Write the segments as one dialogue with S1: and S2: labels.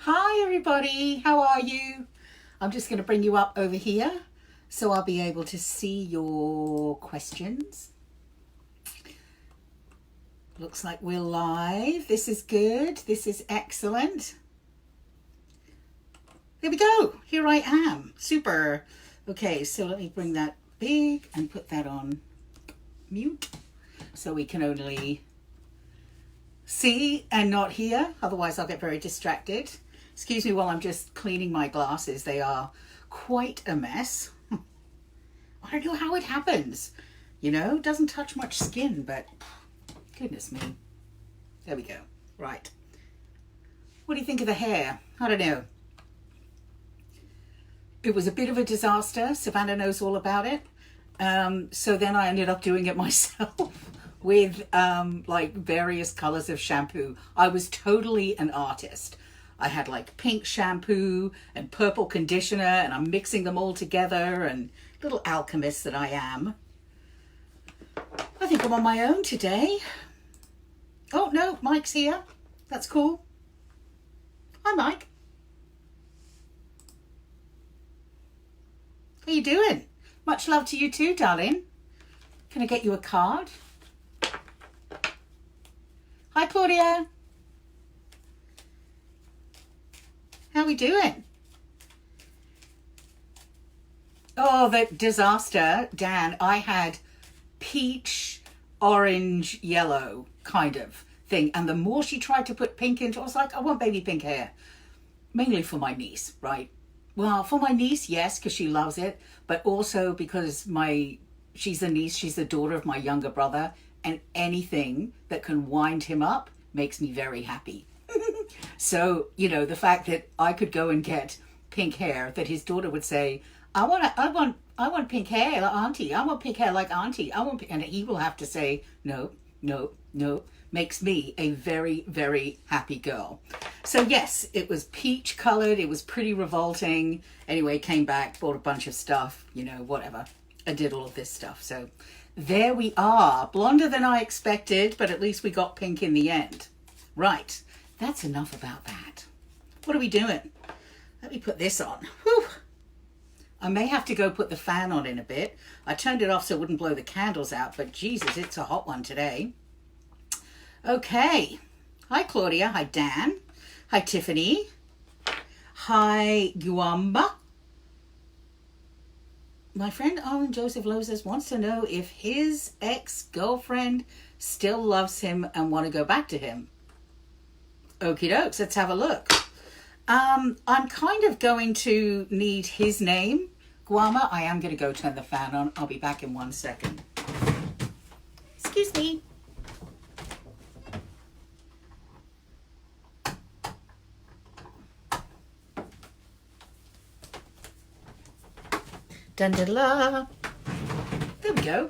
S1: Hi everybody, how are you? I'm just going to bring you up over here so I'll be able to see your questions. Looks like we're live. This is good. This is excellent. There we go. Here I am. Super. Okay, so let me bring that big and put that on mute so we can only see and not hear. Otherwise I'll get very distracted. Excuse me while I'm just cleaning my glasses. They are quite a mess. I don't know how it happens. You know, it doesn't touch much skin, but goodness me. There we go. Right. What do you think of the hair? I don't know. It was a bit of a disaster. Savannah knows all about it. So then I ended up doing it myself with like various colors of shampoo. I was totally an artist. I had like pink shampoo and purple conditioner and I'm mixing them all together, and little alchemist that I am. I think I'm on my own today. Oh no, Mike's here. That's cool. Hi Mike. How you doing? Much love to you too, darling. Can I get you a card? Hi Claudia. How we doing? Oh, the disaster, Dan. I had peach, orange, yellow kind of thing. And the more she tried to put pink into it, I was like, I want baby pink hair. Mainly for my niece, right? Well, for my niece, yes, because she loves it. But also because she's the niece, she's the daughter of my younger brother. And anything that can wind him up makes me very happy. So, you know, the fact that I could go and get pink hair, that his daughter would say, I want pink hair like auntie. I want pink hair like auntie. And he will have to say, no, no, no, makes me a very, very happy girl. So yes, it was peach colored. It was pretty revolting. Anyway, came back, bought a bunch of stuff, you know, whatever. I did all of this stuff. So there we are. Blonder than I expected, but at least we got pink in the end. Right. That's enough about that. What are we doing? Let me put this on. Whew. I may have to go put the fan on in a bit. I turned it off so it wouldn't blow the candles out, but Jesus, it's a hot one today. Okay. Hi, Claudia. Hi, Dan. Hi, Tiffany. Hi, Guamba. My friend Alan Joseph Lozes wants to know if his ex-girlfriend still loves him and want to go back to him. Okie dokes, let's have a look. I'm kind of going to need his name. Guama, I am going to go turn the fan on. I'll be back in 1 second. Excuse me. Dun-da-la. There we go.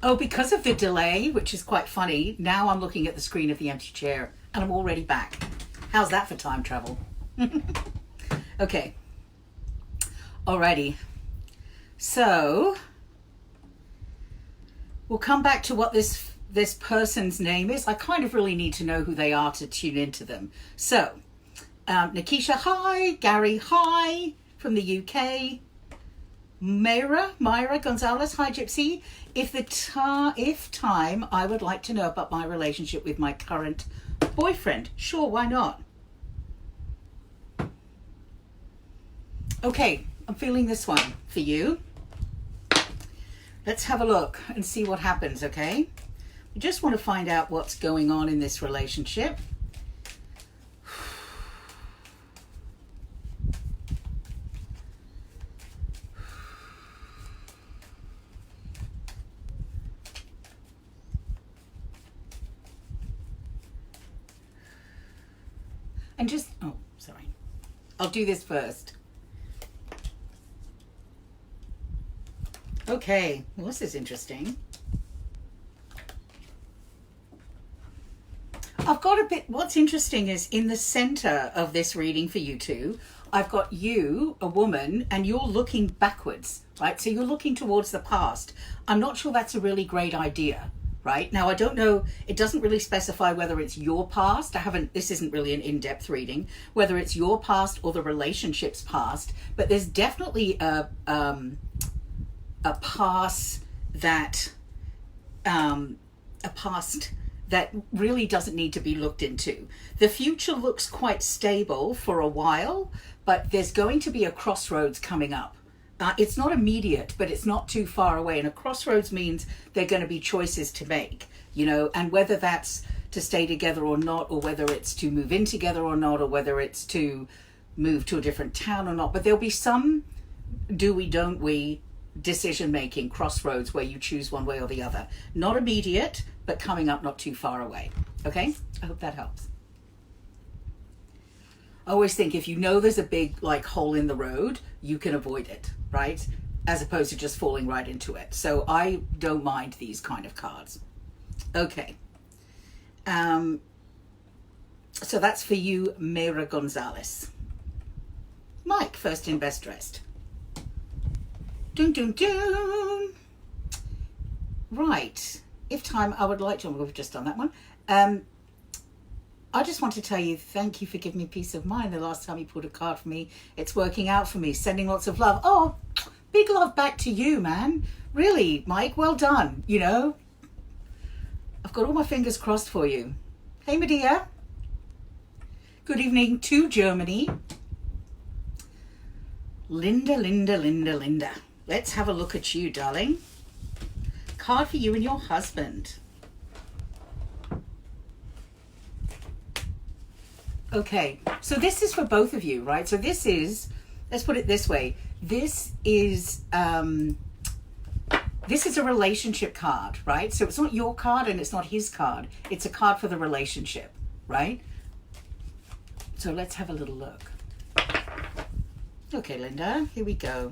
S1: Oh, because of the delay, which is quite funny, now I'm looking at the screen of the empty chair and I'm already back. How's that for time travel? Okay. Alrighty. So, we'll come back to what this person's name is. I kind of really need to know who they are to tune into them. So, Nikisha, hi. Gary, hi. From the UK. Myra Gonzalez, hi Gypsy. If time, I would like to know about my relationship with my current boyfriend. Sure, why not? Okay, I'm feeling this one for you. Let's have a look and see what happens, okay? We just want to find out what's going on in this relationship. And just, oh, sorry. I'll do this first. Okay, well, this is interesting. I've got a bit, what's interesting is in the center of this reading for you two, I've got you, a woman, and you're looking backwards, right? So you're looking towards the past. I'm not sure that's a really great idea, right? Now, I don't know, it doesn't really specify whether it's your past. This isn't really an in-depth reading, whether it's your past or the relationship's past, but there's definitely a past that, really doesn't need to be looked into. The future looks quite stable for a while, but there's going to be a crossroads coming up. It's not immediate, but it's not too far away. And a crossroads means there are going to be choices to make, and whether that's to stay together or not, or whether it's to move in together or not, or whether it's to move to a different town or not. But there'll be some do we, don't we decision making crossroads where you choose one way or the other. Not immediate, but coming up not too far away. Okay? I hope that helps. I always think if you know there's a big hole in the road, you can avoid it, right? As opposed to just falling right into it. So I don't mind these kind of cards. Okay. So that's for you, Mayra Gonzalez. Mike, first in best dressed. Dun dun dun. Right. If time, I would like to, we've just done that one. I just want to tell you, thank you for giving me peace of mind. The last time you pulled a card for me, it's working out for me. Sending lots of love. Oh, big love back to you, man. Really, Mike, well done. I've got all my fingers crossed for you. Hey, Medea. Good evening to Germany. Linda, Linda, Linda, Linda. Let's have a look at you, darling. Card for you and your husband. Okay, so this is for both of you, right? So this is, let's put it this way. This is a relationship card, right? So it's not your card and it's not his card. It's a card for the relationship, right? So let's have a little look. Okay, Linda, here we go.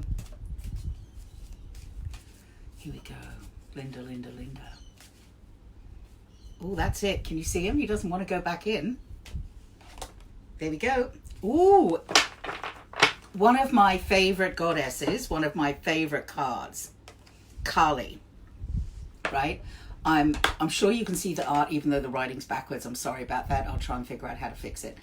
S1: Here we go. Linda, Linda, Linda. Oh, that's it. Can you see him? He doesn't want to go back in. There we go. Ooh, one of my favorite goddesses, one of my favorite cards, Kali, right? I'm sure you can see the art, even though the writing's backwards. I'm sorry about that. I'll try and figure out how to fix it.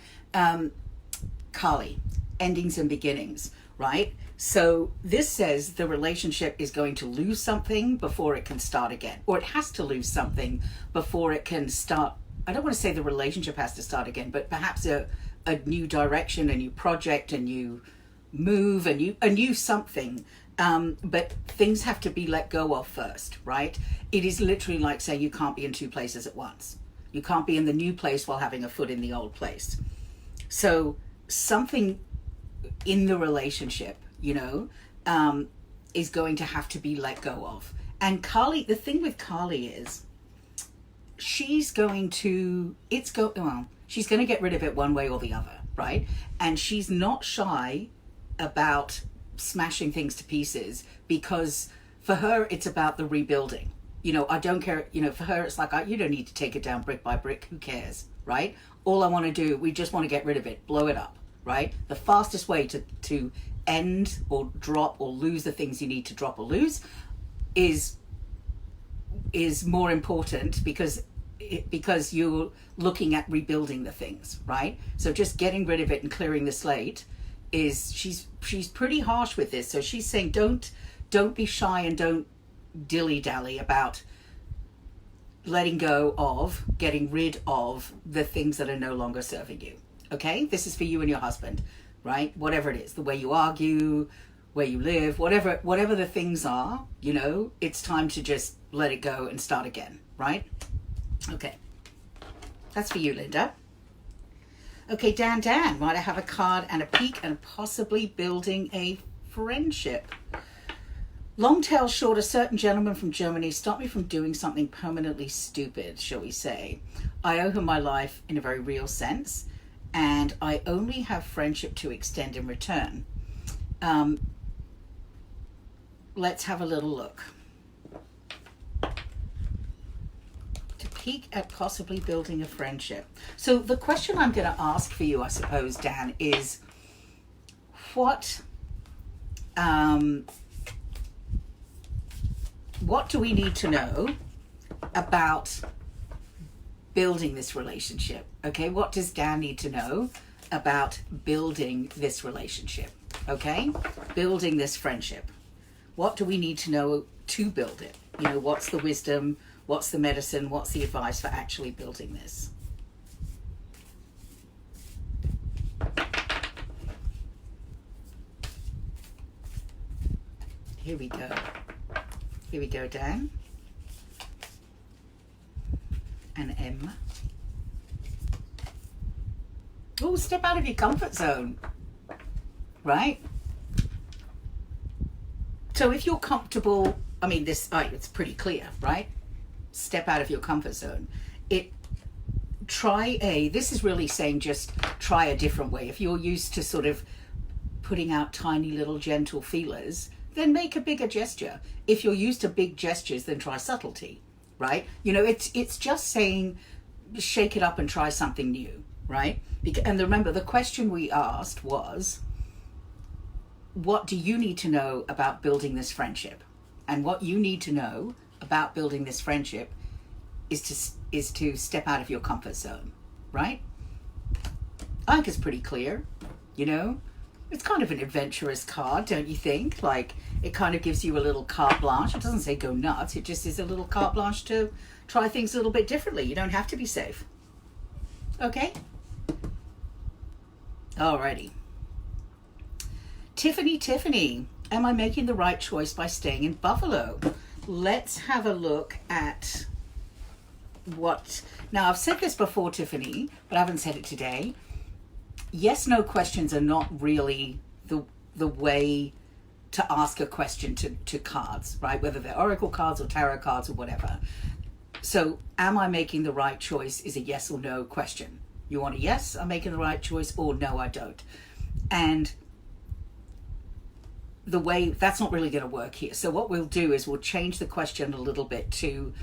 S1: Kali, endings and beginnings, right? So this says the relationship is going to lose something before it can start again, or it has to lose something before it can start. I don't want to say the relationship has to start again, but perhaps a new direction, a new project, a new move, a new something. But things have to be let go of first, right? It is literally like saying you can't be in two places at once. You can't be in the new place while having a foot in the old place. So something in the relationship, is going to have to be let go of. And Kali, the thing with Kali is she's going to get rid of it one way or the other, right? And she's not shy about smashing things to pieces, because for her it's about the rebuilding. I don't care, for her it's like, you don't need to take it down brick by brick, who cares, right? All I want to do, we just want to get rid of it, blow it up, right? The fastest way to end or drop or lose the things you need to drop or lose is more important, because you're looking at rebuilding the things, right? So just getting rid of it and clearing the slate she's pretty harsh with this. So she's saying don't be shy and don't dilly-dally about letting go of, getting rid of the things that are no longer serving you. Okay? This is for you and your husband, right? Whatever it is, the way you argue, where you live, whatever the things are, it's time to just let it go and start again, right? Okay. That's for you, Linda. Okay, Dan, might I have a card and a peek and possibly building a friendship? Long tale short, a certain gentleman from Germany stopped me from doing something permanently stupid, shall we say. I owe him my life in a very real sense, and I only have friendship to extend in return. Let's have a little look. Peek at possibly building a friendship. So the question I'm going to ask for you, I suppose, Dan, is what do we need to know about building this relationship? Okay, what does Dan need to know about building this relationship? Okay, building this friendship. What do we need to know to build it? You know, what's the wisdom? What's the medicine? What's the advice for actually building this? Here we go. Here we go, Dan. And M. Oh, step out of your comfort zone, right? So if you're comfortable, I mean, this, it's pretty clear, right? Step out of your comfort zone. This is really saying just try a different way. If you're used to sort of putting out tiny little gentle feelers, then make a bigger gesture. If you're used to big gestures, then try subtlety, right? You know, it's just saying, shake it up and try something new, right? And remember, the question we asked was, what do you need to know about building this friendship? And what you need to know about building this friendship is to step out of your comfort zone, right? I think it's pretty clear, you know? It's kind of an adventurous card, don't you think? Like, it kind of gives you a little carte blanche. It doesn't say go nuts. It just is a little carte blanche to try things a little bit differently. You don't have to be safe. Okay? Alrighty. Tiffany, am I making the right choice by staying in Buffalo? Let's have a look at what... Now, I've said this before, Tiffany, but I haven't said it today. Yes, no questions are not really the way to ask a question to cards, right? Whether they're oracle cards or tarot cards or whatever. So, am I making the right choice is a yes or no question. You want a yes, I'm making the right choice, or no, I don't. And the way, that's not really going to work here. So what we'll do is we'll change the question a little bit to,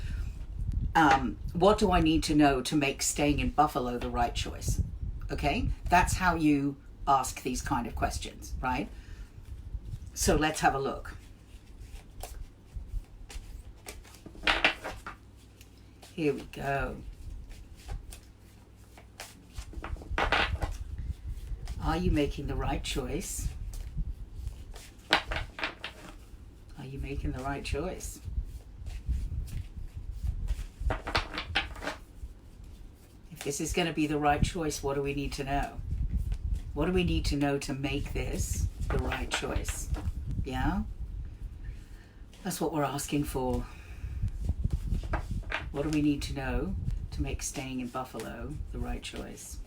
S1: what do I need to know to make staying in Buffalo the right choice? Okay, that's how you ask these kind of questions, right? So let's have a look. Here we go. Are you making the right choice? Are you making the right choice? If this is going to be the right choice, what do we need to know? What do we need to know to make this the right choice? Yeah? That's what we're asking for. What do we need to know to make staying in Buffalo the right choice?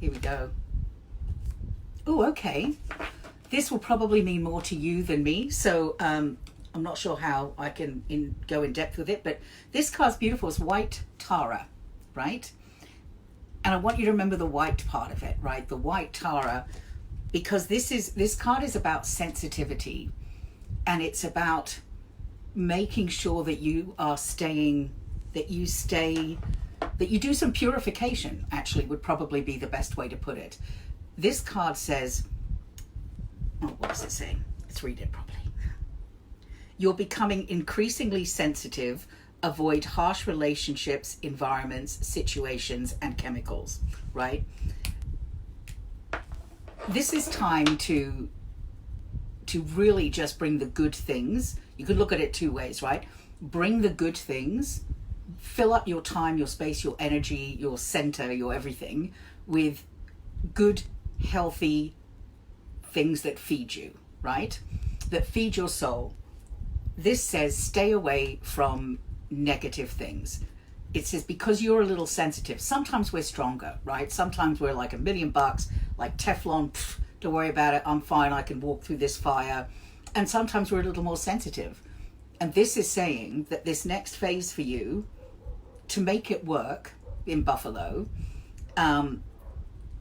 S1: Here we go. Oh, okay. This will probably mean more to you than me, so I'm not sure how I can go in depth with it, but this card's beautiful. It's white Tara, right? And I want you to remember the white part of it, right? The white Tara, because this card is about sensitivity, and it's about making sure that you are staying, that you do some purification, actually, would probably be the best way to put it. This card says, oh, what does it say? Let's read it properly. You're becoming increasingly sensitive. Avoid harsh relationships, environments, situations, and chemicals, right? This is time to really just bring the good things. You could look at it two ways, right? Bring the good things, fill up your time, your space, your energy, your center, your everything with good, healthy things that feed you, right? That feed your soul. This says stay away from negative things. It says because you're a little sensitive, sometimes we're stronger, right? Sometimes we're like $1,000,000, like Teflon, don't worry about it, I'm fine, I can walk through this fire. And sometimes we're a little more sensitive. And this is saying that this next phase for you, to make it work in Buffalo,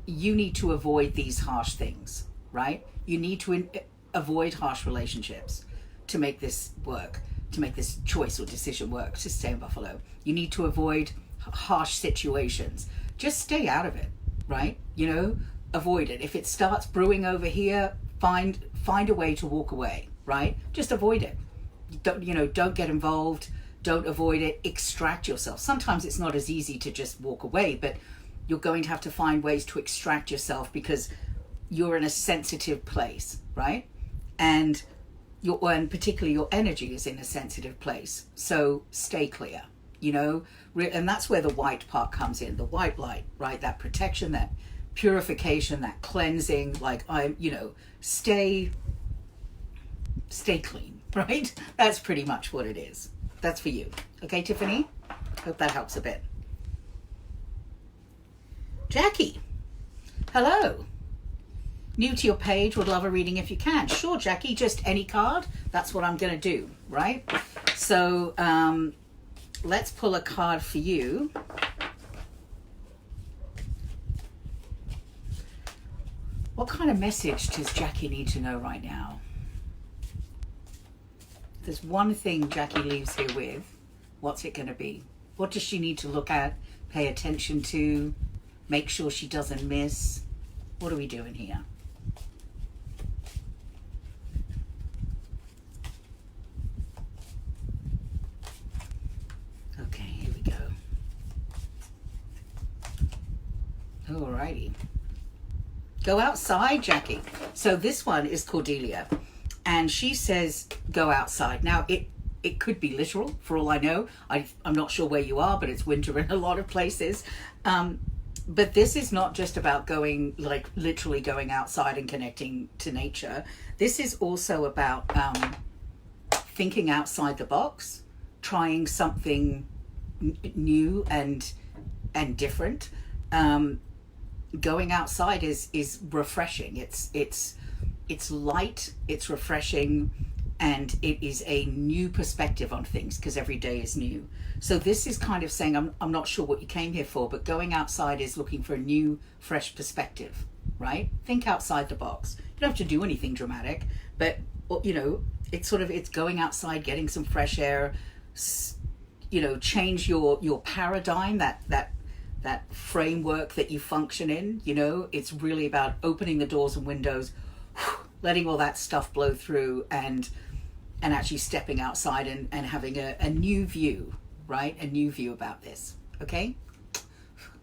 S1: you need to avoid these harsh things, right? You need to avoid harsh relationships to make this work, to make this choice or decision work, to stay in Buffalo. You need to avoid harsh situations. Just stay out of it, right? Avoid it. If it starts brewing over here, find a way to walk away, right? Just avoid it. Don't get involved. Don't avoid it. Extract yourself. Sometimes it's not as easy to just walk away, but you're going to have to find ways to extract yourself because you're in a sensitive place, right? And particularly your energy is in a sensitive place. So stay clear, and that's where the white part comes in, the white light, right? That protection, that purification, that cleansing, stay clean, right? That's pretty much what it is. That's for you. Okay, Tiffany? Hope that helps a bit. Jackie, hello. New to your page, would love a reading if you can. Sure, Jackie, just any card. That's what I'm going to do, right? So let's pull a card for you. What kind of message does Jackie need to know right now? There's one thing Jackie leaves here with. What's it going to be? What does she need to look at, pay attention to, make sure she doesn't miss? What are we doing here? Okay, here we go. Alrighty. Go outside, Jackie. So this one is Cordelia, and she says go outside. Now it could be literal for all I know. I'm not sure where you are, but it's winter in a lot of places. But this is not just about going, like literally going outside and connecting to nature. This is also about thinking outside the box, trying something new and different. Going outside is refreshing. It's light, it's refreshing, and it is a new perspective on things because every day is new. So this is kind of saying, I'm not sure what you came here for, but going outside is looking for a new, fresh perspective, right? Think outside the box. You don't have to do anything dramatic, but it's going outside, getting some fresh air, change your paradigm, that framework that you function in. It's really about opening the doors and windows, letting all that stuff blow through, and actually stepping outside and having a new view, right? A new view about this. Okay?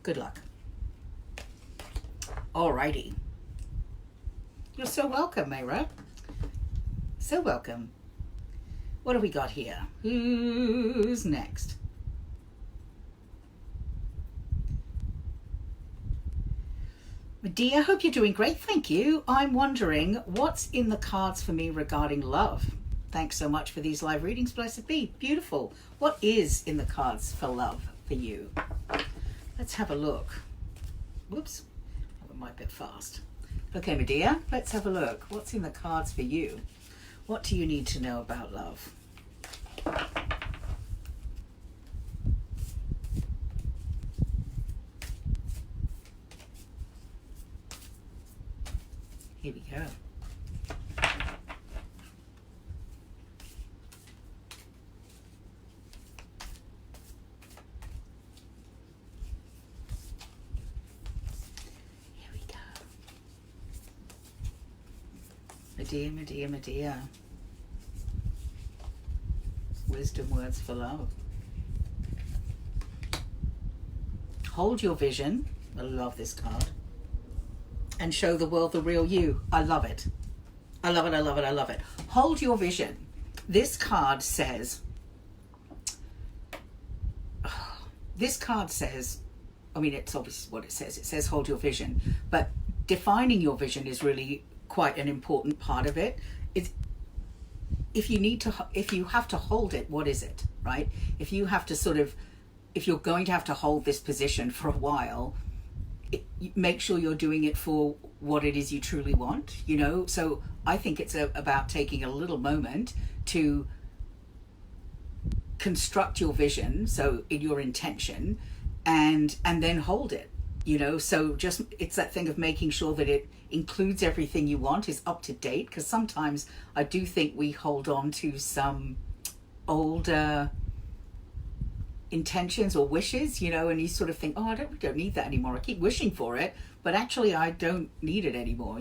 S1: Good luck. Alrighty. You're so welcome, Mayra. So welcome. What do we got here? Who's next? Medea, hope you're doing great. Thank you. I'm wondering what's in the cards for me regarding love. Thanks so much for these live readings. Blessed be. Beautiful. What is in the cards for love for you? Let's have a look. Whoops. I went a bit fast. Okay, Medea, let's have a look. What's in the cards for you? What do you need to know about love? Here we go. Here we go. Medea, Medea, Medea. Wisdom words for love. Hold your vision. I love this card. And show the world the real you. I love it. I love it, I love it, I love it. Hold your vision. This card says, it's obviously what it says. It says hold your vision. But defining your vision is really quite an important part of it. If you have to hold it, what is it, right? If you're going to have to hold this position for a while, make sure you're doing it for what it is you truly want, So I think it's about taking a little moment to construct your vision, so in your intention, and then hold it, So just, it's that thing of making sure that it includes everything you want, is up to date, because sometimes I do think we hold on to some older intentions or wishes, and you sort of think, oh, we don't need that anymore. I keep wishing for it, but actually I don't need it anymore,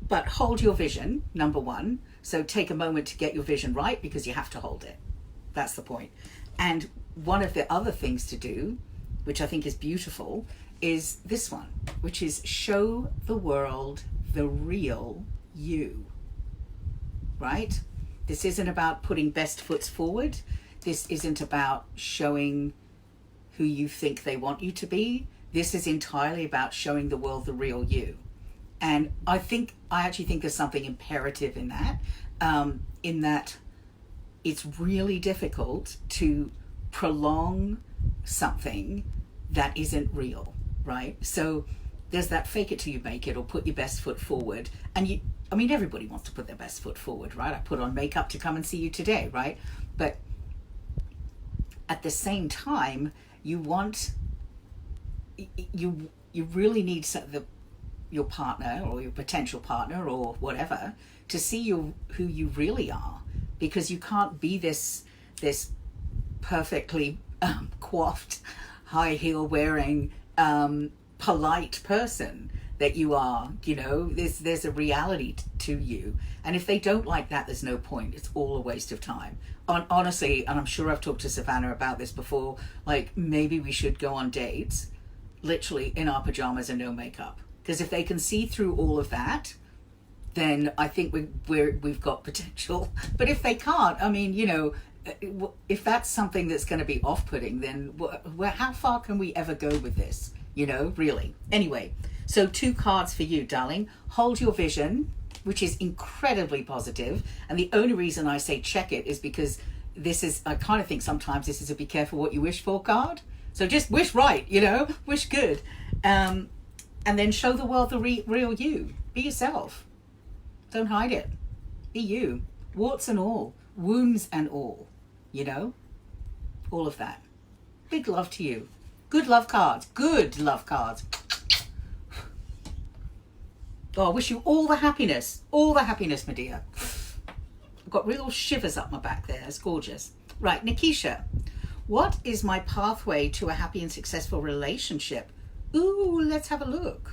S1: But hold your vision, number one. So take a moment to get your vision right, because you have to hold it. That's the point. And one of the other things to do, which I think is beautiful, is this one, which is show the world the real you, right? This isn't about putting best foot forward. This isn't about showing who you think they want you to be. This is entirely about showing the world the real you. And I actually think there's something imperative in that it's really difficult to prolong something that isn't real, right? So there's that fake it till you make it, or put your best foot forward. And everybody wants to put their best foot forward, right? I put on makeup to come and see you today, right? But at the same time, you really need your partner or your potential partner or whatever to see who you really are, because you can't be this perfectly coiffed, high heel wearing, polite person that you are. There's a reality to you, and if they don't like that, there's no point. It's all a waste of time. Honestly, and I'm sure I've talked to Savannah about this before, like maybe we should go on dates literally in our pajamas and no makeup, because if they can see through all of that, then I think we've got potential. But if they can't, if that's something that's going to be off-putting, then how far can we ever go with this? Really. Anyway, so 2 cards for you, darling. Hold your vision, which is incredibly positive. And the only reason I say check it is because I kind of think sometimes this is a be careful what you wish for card. So just wish right, wish good. And then show the world the real you. Be yourself. Don't hide it. Be you. Warts and all. Wounds and all. All of that. Big love to you. Good love cards. Good love cards. Oh, I wish you all the happiness. All the happiness, my dear. I've got real shivers up my back there. It's gorgeous. Right, Nikisha. What is my pathway to a happy and successful relationship? Ooh, let's have a look.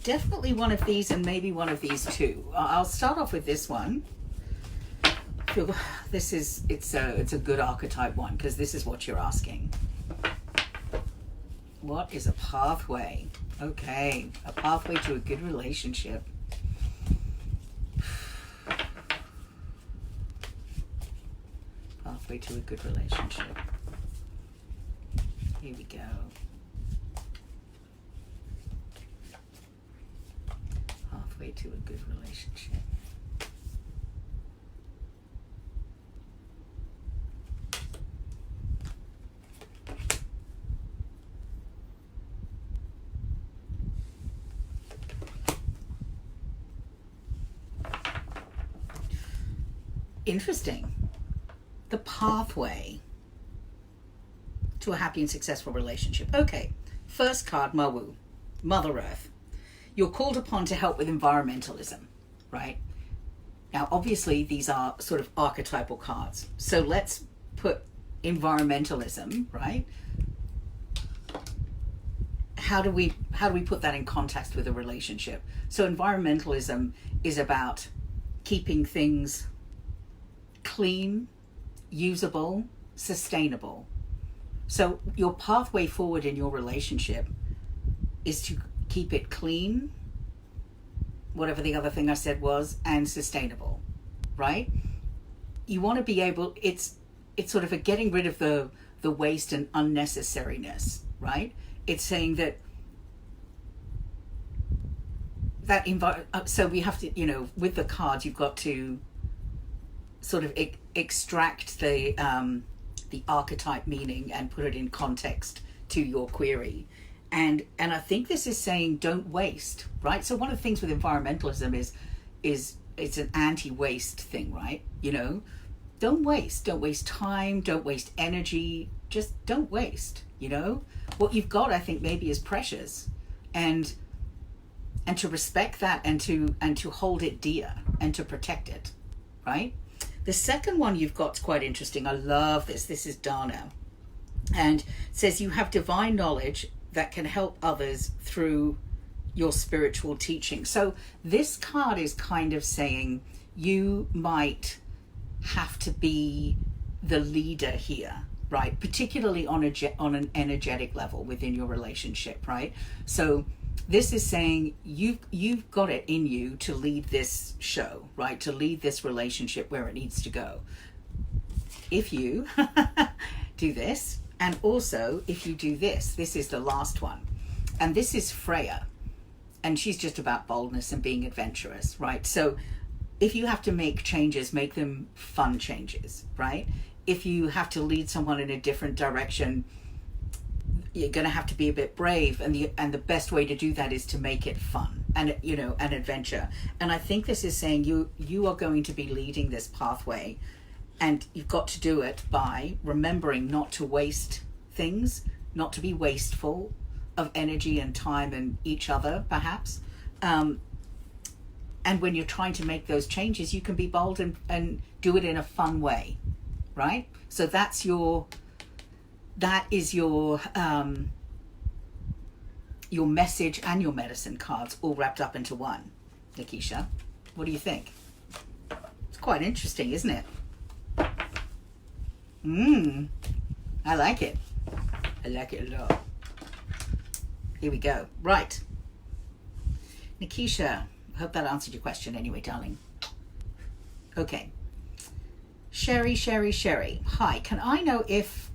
S1: Definitely one of these and maybe one of these too. I'll start off with this one. It's a good archetype one, because this is what you're asking. What is a pathway? Okay, a pathway to a good relationship. Pathway to a good relationship. Here we go. Pathway to a good relationship. Interesting. The pathway to a happy and successful relationship. Okay, first card, Mawu, Mother Earth. You're called upon to help with environmentalism, right? Now, obviously, these are sort of archetypal cards. So let's put environmentalism, right? How do we put that in context with a relationship? So environmentalism is about keeping things clean, usable, sustainable. So your pathway forward in your relationship is to keep it clean, whatever the other thing I said was, and sustainable, right? You want to be able, it's sort of a getting rid of the waste and unnecessariness, right? It's saying that so we have to, with the cards, you've got to sort of extract the archetype meaning and put it in context to your query. And I think this is saying don't waste, right? So one of the things with environmentalism is it's an anti-waste thing, right? Don't waste time, don't waste energy, just don't waste, What you've got, I think, maybe is precious, and to respect that and to hold it dear and to protect it, right? The second one you've got is quite interesting. I love this. This is Dana. And it says you have divine knowledge that can help others through your spiritual teaching. So this card is kind of saying you might have to be the leader here, right? Particularly on an energetic level within your relationship, right? So this is saying you've got it in you to lead this show, right? To lead this relationship where it needs to go. If you do this, and also if you do this is the last one. And this is Freya. And she's just about boldness and being adventurous, right? So if you have to make changes, make them fun changes, right? If you have to lead someone in a different direction, you're going to have to be a bit brave. And the best way to do that is to make it fun and, you know, an adventure. And I think this is saying you are going to be leading this pathway, and you've got to do it by remembering not to waste things, not to be wasteful of energy and time and each other, perhaps. And when you're trying to make those changes, you can be bold and do it in a fun way, right? So that is your message and your medicine cards all wrapped up into one. Nikisha, what do you think? It's quite interesting, isn't it? I like it. I like it a lot. Here we go. Right. Nikisha, I hope that answered your question anyway, darling. Okay. Sherry. Hi, can I know if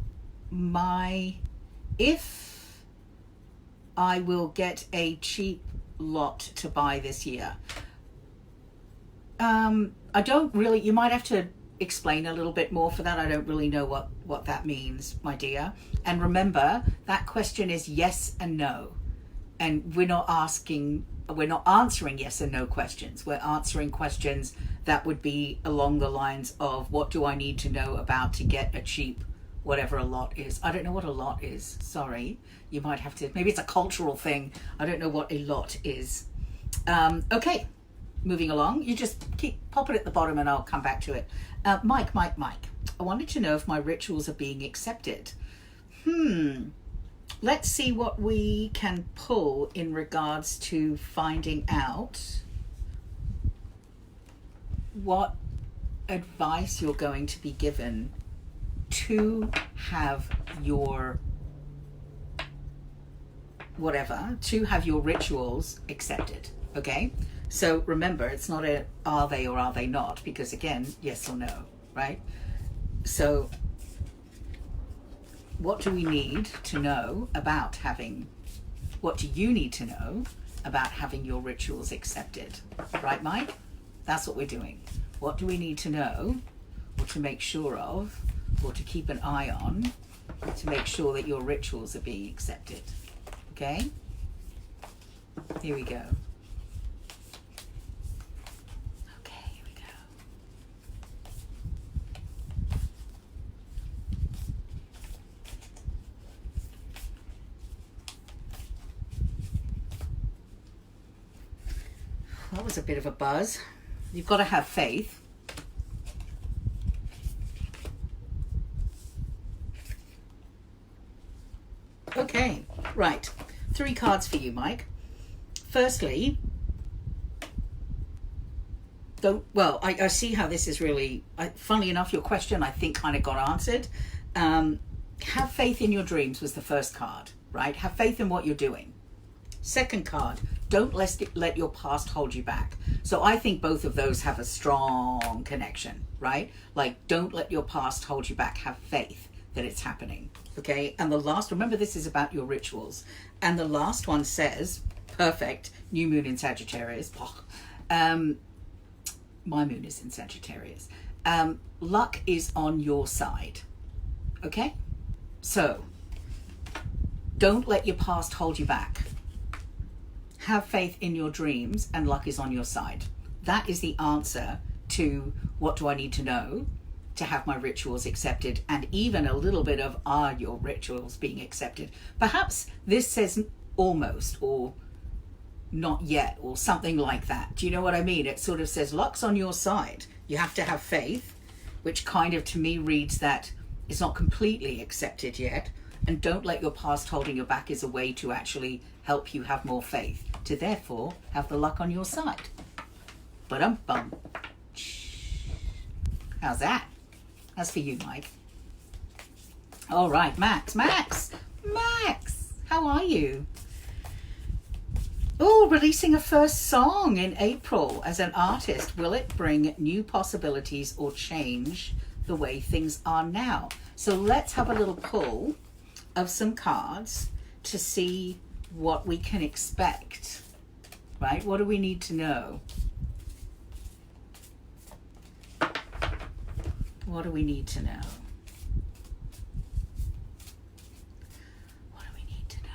S1: I will get a cheap lot to buy this year? I don't really, you might have to explain a little bit more for that. I don't really know what that means, my dear. And remember, that question is yes and no. And we're not answering yes and no questions. We're answering questions that would be along the lines of, what do I need to know about to get a cheap, whatever a lot is. I don't know what a lot is. Sorry. You might have to, maybe it's a cultural thing. I don't know what a lot is. Okay. Moving along. You just pop it at the bottom and I'll come back to it. Mike. I wanted to know if my rituals are being accepted. Let's see what we can pull in regards to finding out what advice you're going to be given to have your rituals accepted. Okay? So remember, it's not a are they or are they not, because again, yes or no, right? So what do we need to know about what do you need to know about having your rituals accepted? Right, Mike? That's what we're doing. What do we need to know, or to make sure of, or to keep an eye on, to make sure that your rituals are being accepted? Okay? Here we go. That was a bit of a buzz. You've got to have faith. Okay, right. 3 cards for you, Mike. Firstly, I see how this is really, funnily enough, your question I think kind of got answered. Have faith in your dreams was the first card, right? Have faith in what you're doing. Second card, don't let your past hold you back. So I think both of those have a strong connection, right? Like, don't let your past hold you back. Have faith that it's happening, okay? And the last, remember this is about your rituals. And the last one says, perfect, new moon in Sagittarius. My moon is in Sagittarius. Luck is on your side, okay? So, don't let your past hold you back. Have faith in your dreams and luck is on your side. That is the answer to what do I need to know to have my rituals accepted, and even a little bit of are your rituals being accepted. Perhaps this says almost or not yet or something like that. Do you know what I mean? It sort of says luck's on your side. You have to have faith, which kind of to me reads that it's not completely accepted yet. And don't let your past holding you back is a way to actually help you have more faith, to therefore have the luck on your side. Ba-dum-bum. How's that? That's for you, Mike. All right, Max, how are you? Oh, releasing a first song in April as an artist. Will it bring new possibilities or change the way things are now? So let's have a little pull of some cards to see what we can expect, right? What do we need to know? What do we need to know? What do we need to know?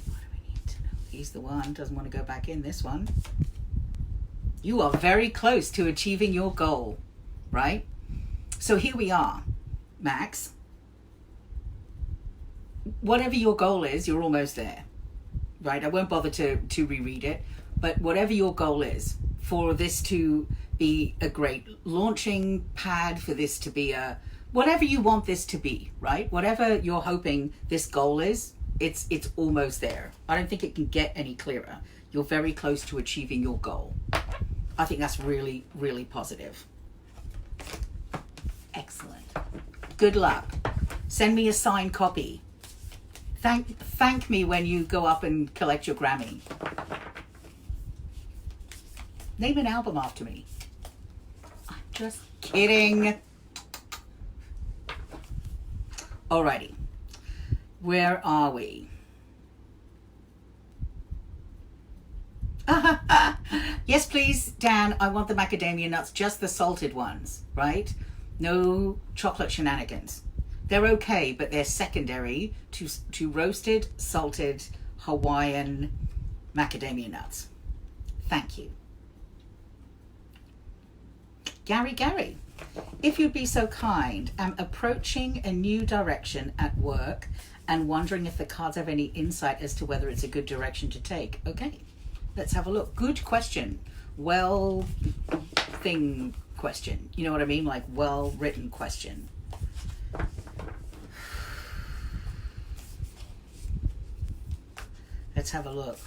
S1: What do we need to know? He's the one, doesn't want to go back in this one. You are very close to achieving your goal, right? So here we are, Max. Whatever your goal is, you're almost there, right? I won't bother to reread it, but whatever your goal is, for this to be a great launching pad, for this to be a, whatever you want this to be, right? Whatever you're hoping this goal is, it's almost there. I don't think it can get any clearer. You're very close to achieving your goal. I think that's really, really positive. Excellent. Good luck. Send me a signed copy. Thank me when you go up and collect your Grammy. Name an album after me. I'm just kidding. Alrighty. Where are we? Yes, please, Dan. I want the macadamia nuts, just the salted ones, right? No chocolate shenanigans. They're okay, but they're secondary to roasted, salted Hawaiian macadamia nuts. Thank you. Gary, if you'd be so kind, I'm approaching a new direction at work and wondering if the cards have any insight as to whether it's a good direction to take. Okay, let's have a look. Good question. Question. You know what I mean? Like well-written question. Let's have a look.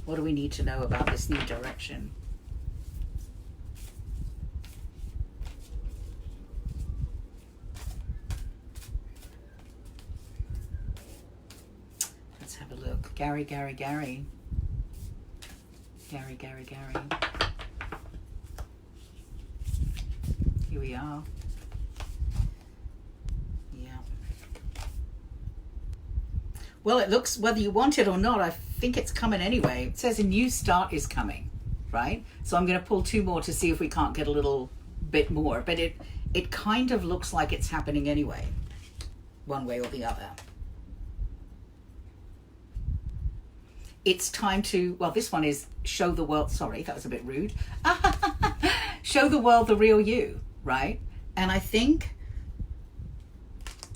S1: What do we need to know about this new direction? Let's have a look. Gary. Here we are. Yeah. Well, it looks, whether you want it or not, I think it's coming anyway. It says a new start is coming, right? So I'm going to pull two more to see if we can't get a little bit more. But it kind of looks like it's happening anyway, one way or the other. It's time to, well, this one is show the world, sorry, that was a bit rude. Show the world the real you, right? And I think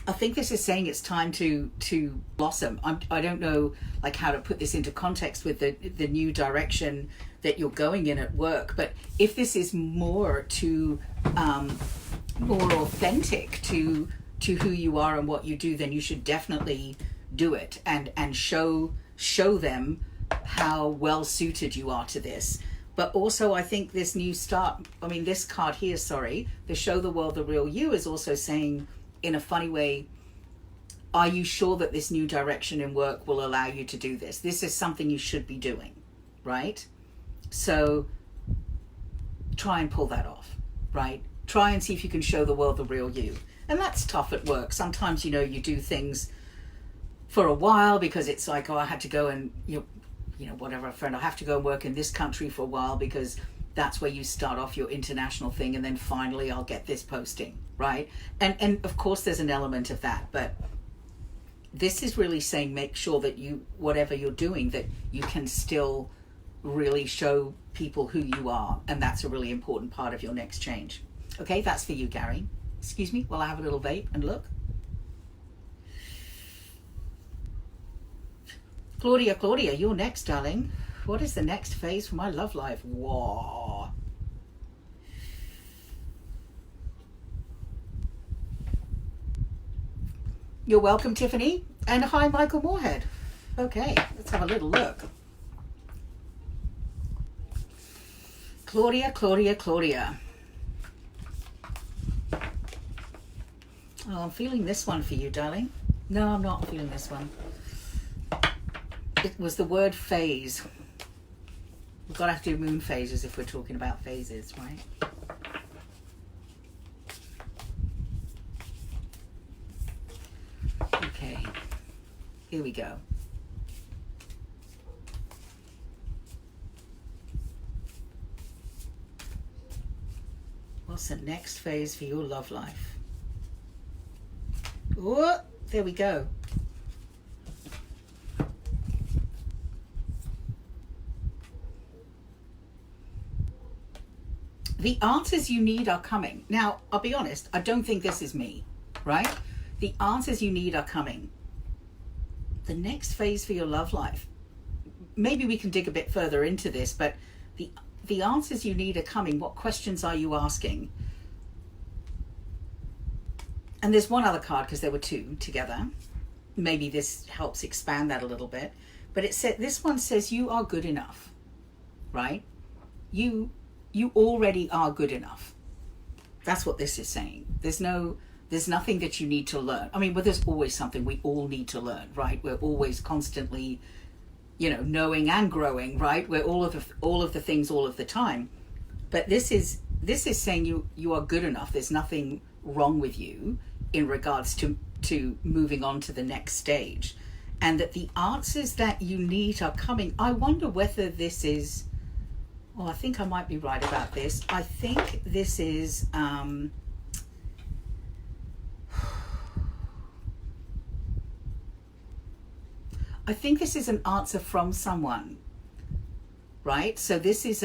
S1: this is saying it's time to blossom. I don't know like how to put this into context with the new direction that you're going in at work, but if this is more more authentic to who you are and what you do, then you should definitely do it and show them how well suited you are to this. But also I think this new start, I mean this card here, sorry, the show the world the real you is also saying in a funny way, are you sure that this new direction in work will allow you to do this? This is something you should be doing, right? So try and pull that off, right? Try and see if you can show the world the real you. And that's tough at work. Sometimes, you know, you do things for a while because it's like, oh, I had to go and, you know, whatever, friend, I have to go and work in this country for a while because that's where you start off your international thing, and then finally I'll get this posting, right? And of course there's an element of that, but this is really saying make sure that you, whatever you're doing, that you can still really show people who you are, and that's a really important part of your next change. Okay, that's for you, Gary. Excuse me while I have a little vape and look. Claudia, you're next, darling. What is the next phase for my love life? Whoa. You're welcome, Tiffany. And hi, Michael Moorhead. Okay, let's Let's have a little look. Claudia, Claudia, Claudia. Oh, I'm feeling this one for you, darling. No, I'm not feeling this one. It was the word phase. We've got to have to do moon phases if we're talking about phases, right? Okay, here we go. What's the next phase for your love life? Oh, there we go. The answers you need are coming. Now, I'll be honest, I don't think this is me, right? The answers you need are coming. The next phase for your love life. Maybe we can dig a bit further into this, but the answers you need are coming. What questions are you asking? And there's one other card because there were two together. Maybe this helps expand that a little bit. But it said, this one says you are good enough, right? You already are good enough. That's what this is saying. There's nothing that you need to learn. I mean, but there's always something we all need to learn, right? We're always constantly, knowing and growing, right? We're all of the things all of the time. But this is saying you are good enough. There's nothing wrong with you in regards to moving on to the next stage, and that the answers that you need are coming. I wonder whether this is, I think I might be right about this. I think this is I think this is an answer from someone, right? So this is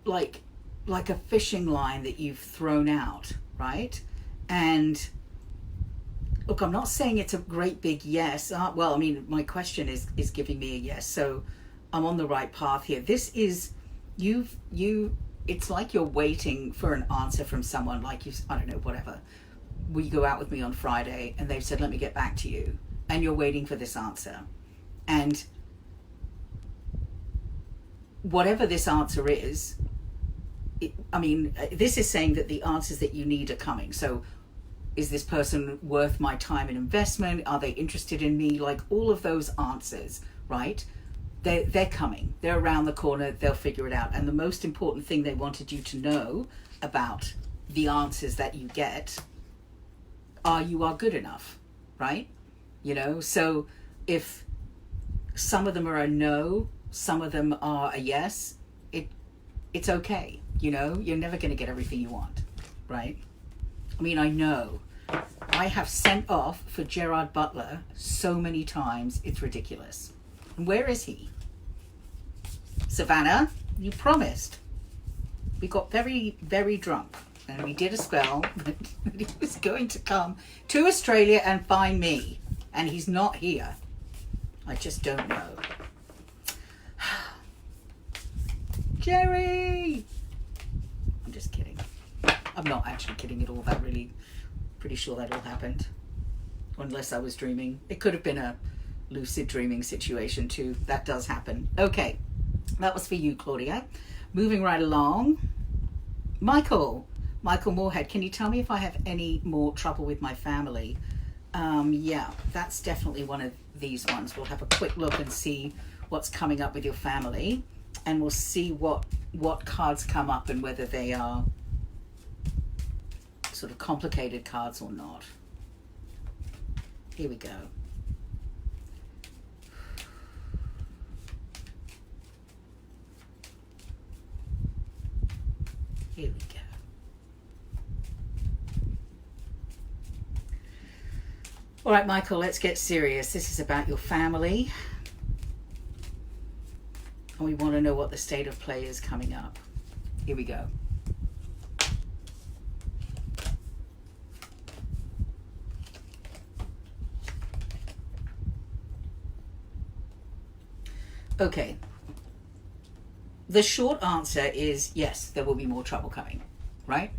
S1: like a fishing line that you've thrown out, right? And look, I'm not saying it's a great big yes. Well, I mean, my question is giving me a yes, so I'm on the right path here. This is it's like you're waiting for an answer from someone, like I don't know, whatever. Will you go out with me on Friday? And they've said, let me get back to you. And you're waiting for this answer. And whatever this answer is, this is saying that the answers that you need are coming. So is this person worth my time and investment? Are they interested in me? Like all of those answers, right? They're coming. They're around the corner. They'll figure it out. And the most important thing they wanted you to know about the answers that you get are you are good enough, right? So if some of them are a no, some of them are a yes, it's okay. You're never going to get everything you want, right? I mean, I know I have sent off for Gerard Butler so many times, it's ridiculous. And where is he? Savannah, you promised. We got very, very drunk and we did a spell that he was going to come to Australia and find me. And he's not here. I just don't know. Jerry! I'm just kidding. I'm not actually kidding at all. That really, pretty sure that all happened. Unless I was dreaming. It could have been a lucid dreaming situation too. That does happen. Okay. That was for you, Claudia. Moving right along. Michael Moorhead, can you tell me if I have any more trouble with my family? Yeah, that's definitely one of these ones. We'll have a quick look and see what's coming up with your family, and we'll see what cards come up and whether they are sort of complicated cards or not. Here we go. Here we go. All right, Michael, let's get serious. This is about your family. And we want to know what the state of play is coming up. Here we go. Okay. The short answer is yes, there will be more trouble coming, right?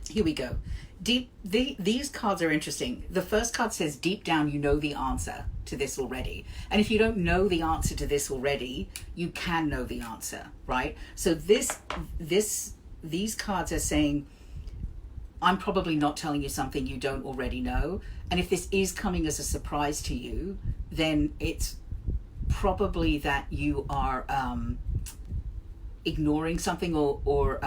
S1: Here we go. These cards are interesting. The first card says, deep down, you know the answer to this already. And if you don't know the answer to this already, you can know the answer, right? So these cards are saying, I'm probably not telling you something you don't already know. And if this is coming as a surprise to you, then it's probably that you are ignoring something or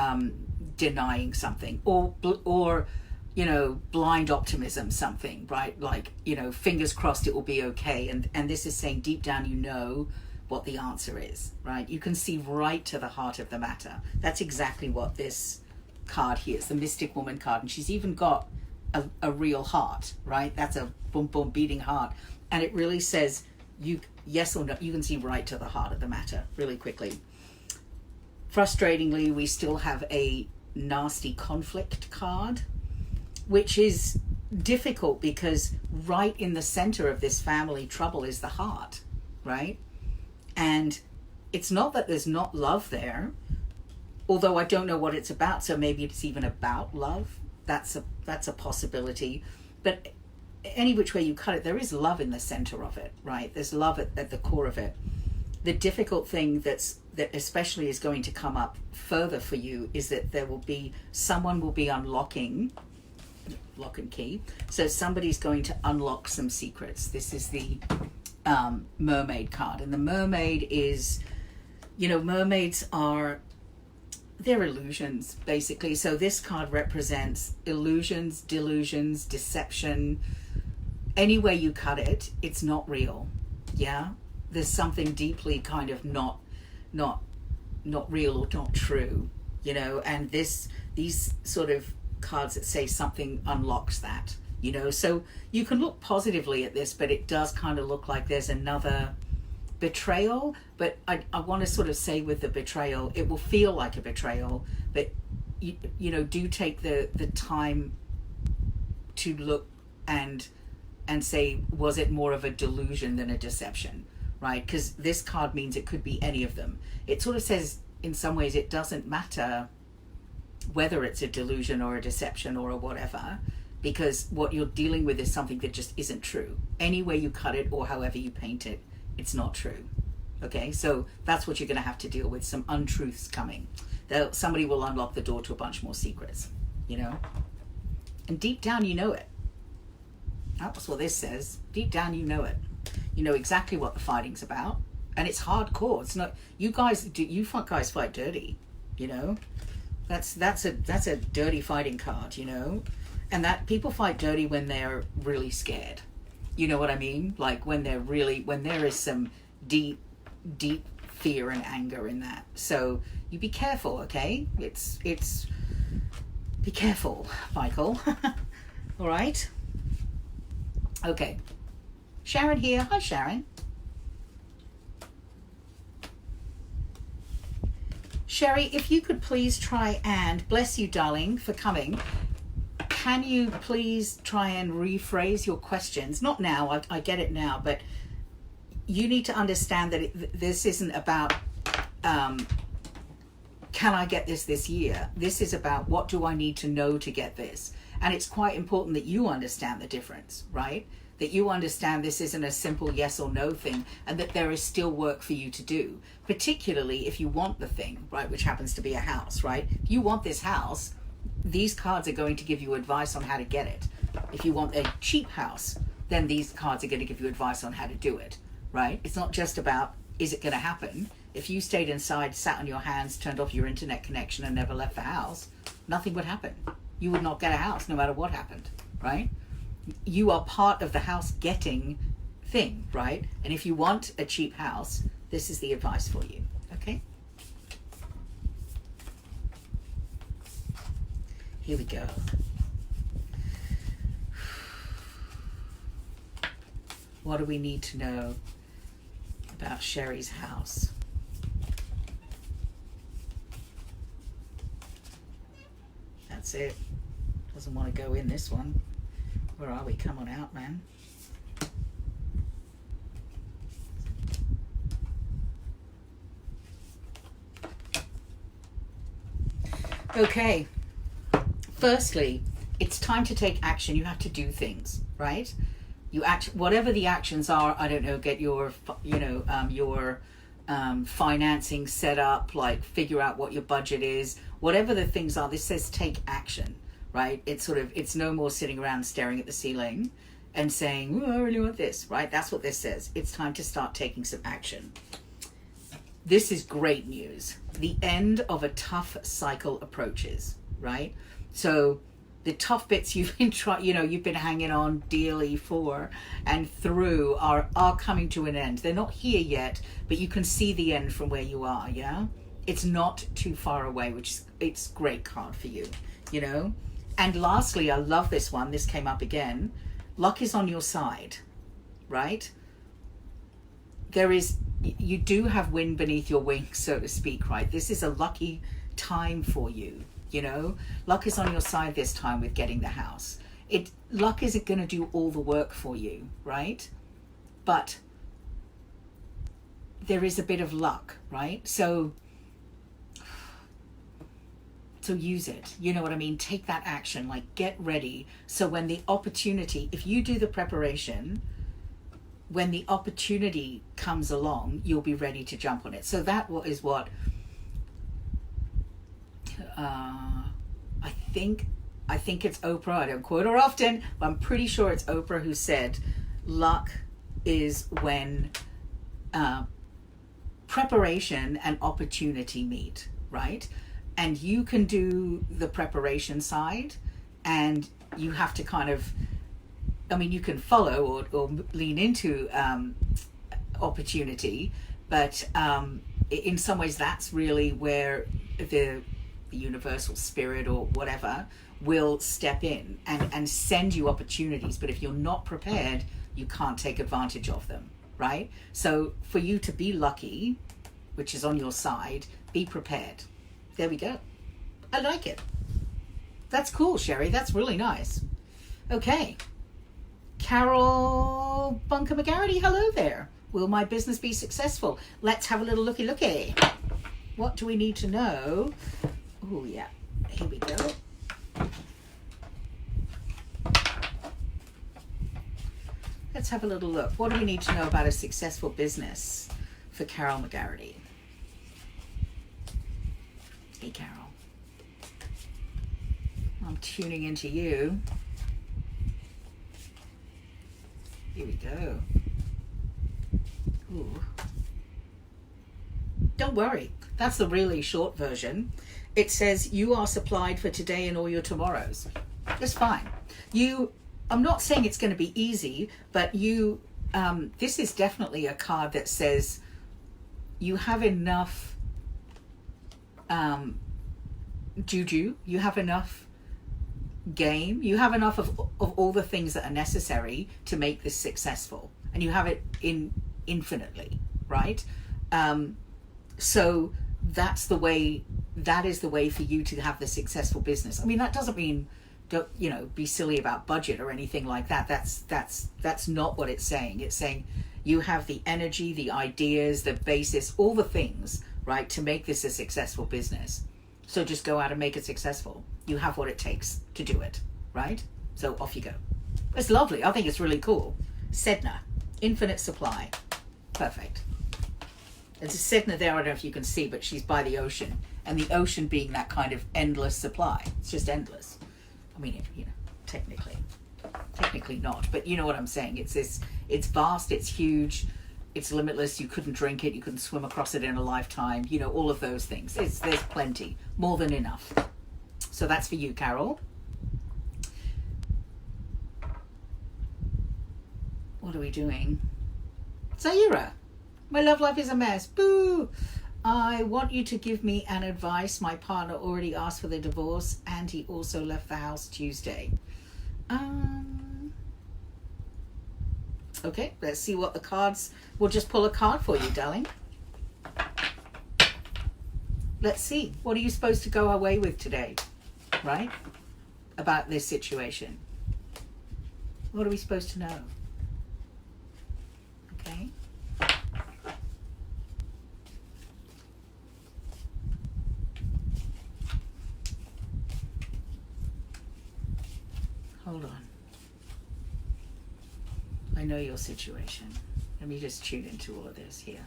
S1: denying something, or you know, blind optimism, something, right? Like, you know, fingers crossed it will be okay. And this is saying deep down you know what the answer is, right? You can see right to the heart of the matter. That's exactly what this card here is, the Mystic Woman card. And she's even got a real heart, right? That's a boom boom beating heart. And it really says, you yes or no, you can see right to the heart of the matter really quickly. Frustratingly, we still have a nasty conflict card, which is difficult because right in the center of this family trouble is the heart, right? And it's not that there's not love there, although I don't know what it's about, so maybe it's even about love. That's a possibility. But any which way you cut it, there is love in the center of it, right? There's love at the core of it. The difficult thing that especially is going to come up further for you is that someone will be unlocking, lock and key. So somebody's going to unlock some secrets. This is the mermaid card. And the mermaid is, you know, mermaids they're illusions, basically. So this card represents illusions, delusions, deception. Any way you cut it, it's not real. Yeah? There's something deeply kind of not real or not true, you know, and these sort of cards that say something unlocks that, you know. So you can look positively at this, but it does kind of look like there's another betrayal. But I want to sort of say with the betrayal, it will feel like a betrayal, but you know, do take the time to look and say, was it more of a delusion than a deception, right? Because this card means it could be any of them. It sort of says in some ways it doesn't matter whether it's a delusion or a deception or a whatever, because what you're dealing with is something that just isn't true. Any way you cut it or however you paint it, it's not true. Okay, so that's what you're going to have to deal with, some untruths coming. Somebody will unlock the door to a bunch more secrets, you know? And deep down you know it. That's what this says. Deep down you know it. You know exactly what the fighting's about. And it's hardcore. It's not, you guys fight dirty, you know? That's a dirty fighting card, you know? And that people fight dirty when they're really scared. You know what I mean? Like when there is some deep fear and anger in that. So you be careful, okay? It's be careful, Michael. All right? Okay. Sharon here. Hi, Sharon. Sherry, if you could please try and, bless you, darling, for coming. Can you please try and rephrase your questions? Not now, I get it now, but you need to understand that this isn't about, can I get this year? This is about, what do I need to know to get this? And it's quite important that you understand the difference, right? That you understand this isn't a simple yes or no thing, and that there is still work for you to do, particularly if you want the thing, right, which happens to be a house, right? If you want this house, these cards are going to give you advice on how to get it. If you want a cheap house, then these cards are going to give you advice on how to do it, right? It's not just about, is it going to happen? If you stayed inside, sat on your hands, turned off your internet connection and never left the house, nothing would happen. You would not get a house no matter what happened, right? You are part of the house getting thing, right? And if you want a cheap house, this is the advice for you, okay? Here we go. What do we need to know about Sherry's house? That's it. Doesn't want to go in this one. Where are we? Come on out, man. Okay. Firstly, it's time to take action. You have to do things, right? You act, whatever the actions are. I don't know, get your your financing set up, like figure out what your budget is, whatever the things are. This says take action, right? It's sort of, it's no more sitting around staring at the ceiling and saying, oh, I really want this, right? That's what this says. It's time to start taking some action. This is great news. The end of a tough cycle approaches, right? So the tough bits you've been you've been hanging on dearly for and through are coming to an end. They're not here yet, but you can see the end from where you are. Yeah, it's not too far away, which is, it's great card for you, you know. And lastly, I love this one. This came up again. Luck is on your side, right? You do have wind beneath your wings, so to speak, right? This is a lucky time for you. You know, luck is on your side this time with getting the house. Luck isn't going to do all the work for you, right? But there is a bit of luck, right? So use it. You know what I mean? Take that action, like get ready. So when the opportunity, if you do the preparation, when the opportunity comes along, you'll be ready to jump on it. So that is what I think it's Oprah. I don't quote her often, but I'm pretty sure it's Oprah who said, luck is when preparation and opportunity meet, right? And you can do the preparation side, and you have to kind of, I mean, you can follow or lean into opportunity, but in some ways that's really where the universal spirit or whatever will step in and send you opportunities. But if you're not prepared, you can't take advantage of them, right? So for you to be lucky, which is on your side, be prepared. There we go. I like it. That's cool, Sherry. That's really nice. Okay. Carol Bunker McGarity, hello there. Will my business be successful? Let's have a little looky. What do we need to know? Oh, yeah. Here we go. Let's have a little look. What do we need to know about a successful business for Carol McGarity? Hey, Carol. I'm tuning into you. Here we go. Ooh. Don't worry. That's the really short version. It says you are supplied for today and all your tomorrows. That's fine. I'm not saying it's going to be easy, but this is definitely a card that says you have enough juju, you have enough game, you have enough of all the things that are necessary to make this successful, and you have it infinitely, right? So that is the way for you to have the successful business. I mean, that doesn't mean don't be silly about budget or anything like that. That's not what it's saying. It's saying you have the energy, the ideas, the basis, all the things, right, to make this a successful business. So just go out and make it successful. You have what it takes to do it, right? So off you go. It's lovely. I think it's really cool. Sedna, infinite supply. Perfect. There's a Sedna there, I don't know if you can see, but she's by the ocean. And the ocean being that kind of endless supply. It's just endless. I mean, technically not, but you know what I'm saying. It's vast, it's huge, it's limitless. You couldn't drink it, you couldn't swim across it in a lifetime. All of those things. There's plenty, more than enough. So that's for you, Carol. What are we doing? Zaira, my love life is a mess. Boo! I want you to give me an advice. My partner already asked for the divorce and he also left the house Tuesday. Okay, let's see what the cards... We'll just pull a card for you, darling. Let's see. What are you supposed to go away with today, right? About this situation. What are we supposed to know? Okay. Hold on. I know your situation. Let me just tune into all of this here.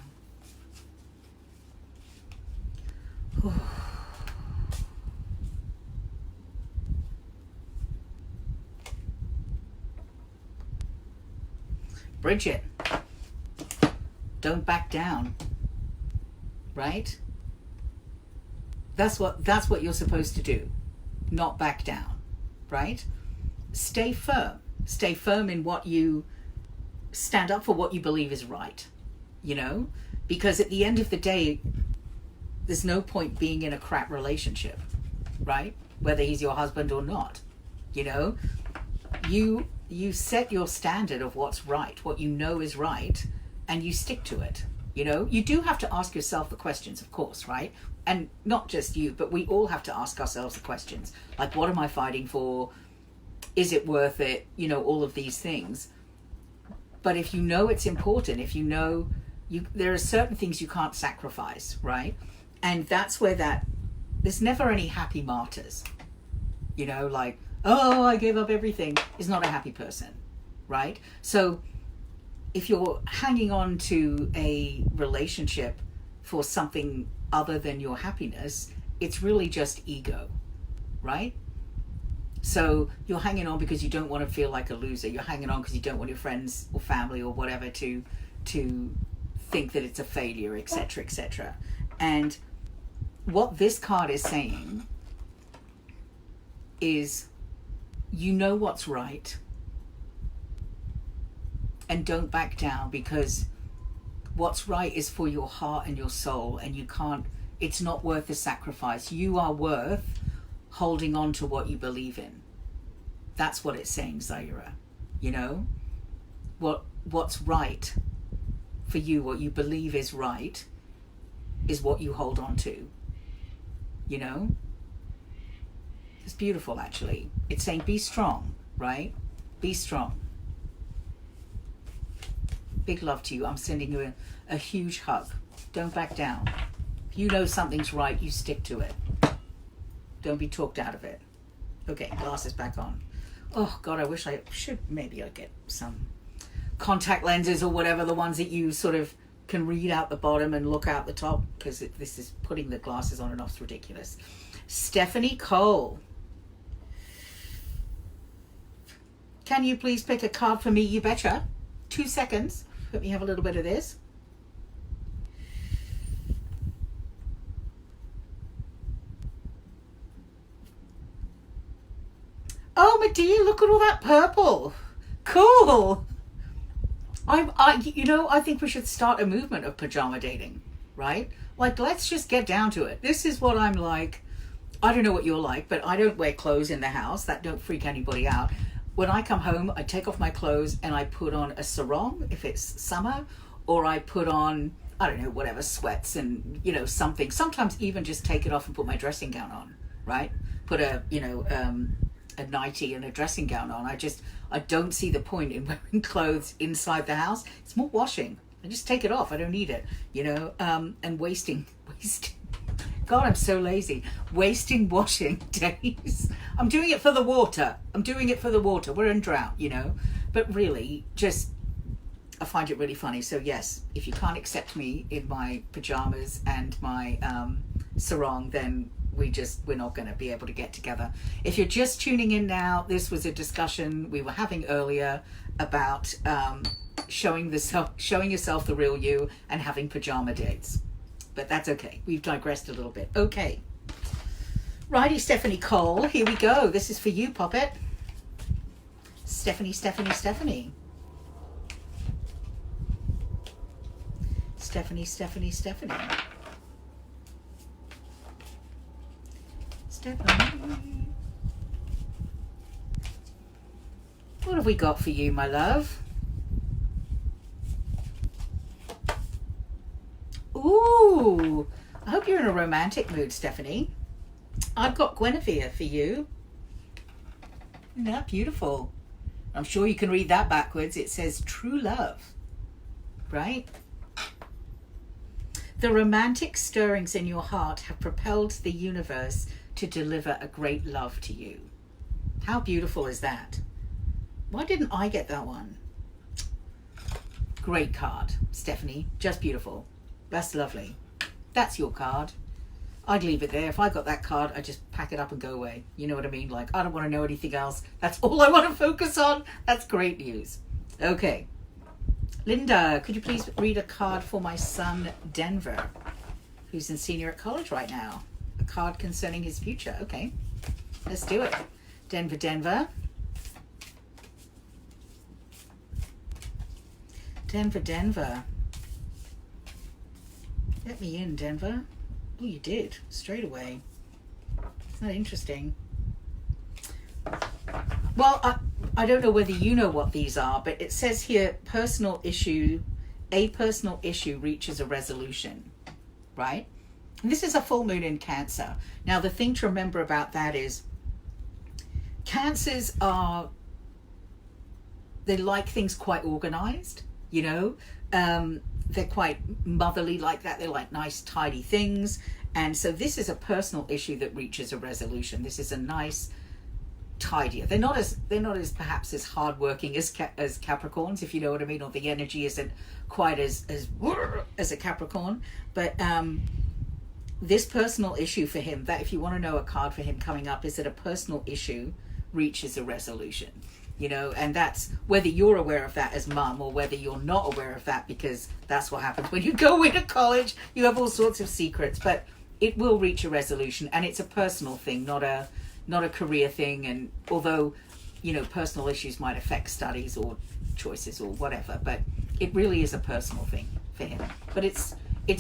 S1: Bridget, don't back down, right? That's what you're supposed to do, not back down, right? Stay firm. Stay firm in what you stand up for, what you believe is right, you know? Because at the end of the day, there's no point being in a crap relationship, right? Whether he's your husband or not, you know? You set your standard of what's right, what you know is right, and you stick to it, you know? You do have to ask yourself the questions, of course, right? And not just you, but we all have to ask ourselves the questions. Like, what am I fighting for? Is it worth it? You know, all of these things. But if you know it's important, if you know there are certain things you can't sacrifice, right? And that's where there's never any happy martyrs, you know, like, oh, I gave up everything, is not a happy person, right? So if you're hanging on to a relationship for something other than your happiness, it's really just ego, right? So you're hanging on because you don't want to feel like a loser. You're hanging on because you don't want your friends or family or whatever to think that it's a failure, etc., etc. And what this card is saying is, you know what's right, and don't back down, because what's right is for your heart and your soul, and it's not worth the sacrifice. You are worth holding on to what you believe in. That's what it's saying, Zaira. You know, what's right for you, what you believe is right, is what you hold on to. You know, it's beautiful, actually. It's saying be strong, right? Be strong. Big love to you. I'm sending you a huge hug. Don't back down. If you know something's right, you stick to it. Don't be talked out of it. Okay, glasses back on. Oh God, I wish maybe I'd get some contact lenses or whatever, the ones that you sort of can read out the bottom and look out the top, because this is putting the glasses on and off is ridiculous. Stephanie Cole. Can you please pick a card for me? You betcha. 2 seconds. Let me have a little bit of this. Oh, my dear, look at all that purple. Cool. I think we should start a movement of pajama dating, right? Like, let's just get down to it. This is what I'm like. I don't know what you're like, but I don't wear clothes in the house. That don't freak anybody out. When I come home, I take off my clothes and I put on a sarong if it's summer, or I put on, I don't know, whatever, sweats and, you know, something. Sometimes even just take it off and put my dressing gown on, right? Put a nightie and a dressing gown on. I don't see the point in wearing clothes inside the house. It's more washing. I just take it off. I don't need it, you know, and wasting. God, I'm so lazy. Wasting washing days. I'm doing it for the water. We're in drought, you know. But really, I find it really funny. So yes, if you can't accept me in my pajamas and my sarong, then we're not going to be able to get together. If you're just tuning in now, this was a discussion we were having earlier about showing yourself the real you and having pajama dates. But that's okay. We've digressed a little bit. Okay. Righty, Stephanie Cole. Here we go. This is for you, Poppet. Stephanie. Stephanie. What have we got for you, my love? Ooh, I hope you're in a romantic mood, Stephanie. I've got Guinevere for you. Isn't that beautiful? I'm sure you can read that backwards. It says true love, right? The romantic stirrings in your heart have propelled the universe to deliver a great love to you. How beautiful is that? Why didn't I get that one? Great card, Stephanie. Just beautiful. That's lovely. That's your card. I'd leave it there. If I got that card, I'd just pack it up and go away. You know what I mean? Like, I don't want to know anything else. That's all I want to focus on. That's great news. Okay. Linda, could you please read a card for my son, Denver, who's in senior at college right now? A card concerning his future. Okay. Let's do it. Denver, Denver. Denver, Denver. Let me in, Denver. Oh, you did. Straight away. Isn't that interesting? Well, I don't know whether you know what these are, but it says here, personal issue, a personal issue reaches a resolution, right? And this is a full moon in Cancer. Now, the thing to remember about that is Cancers are, they like things quite organized, you know? They're quite motherly like that. They like nice, tidy things. And so this is a personal issue that reaches a resolution. This is a nice, tidier. They're not as perhaps as hardworking as Capricorns, if you know what I mean, or the energy isn't quite as a Capricorn. But this personal issue for him, that if you want to know a card for him coming up, is that a personal issue reaches a resolution. You know, and that's whether you're aware of that as mum or whether you're not aware of that, because that's what happens when you go into college. You have all sorts of secrets, but it will reach a resolution, and it's a personal thing, not a career thing. And although, you know, personal issues might affect studies or choices or whatever, but it really is a personal thing for him. But it's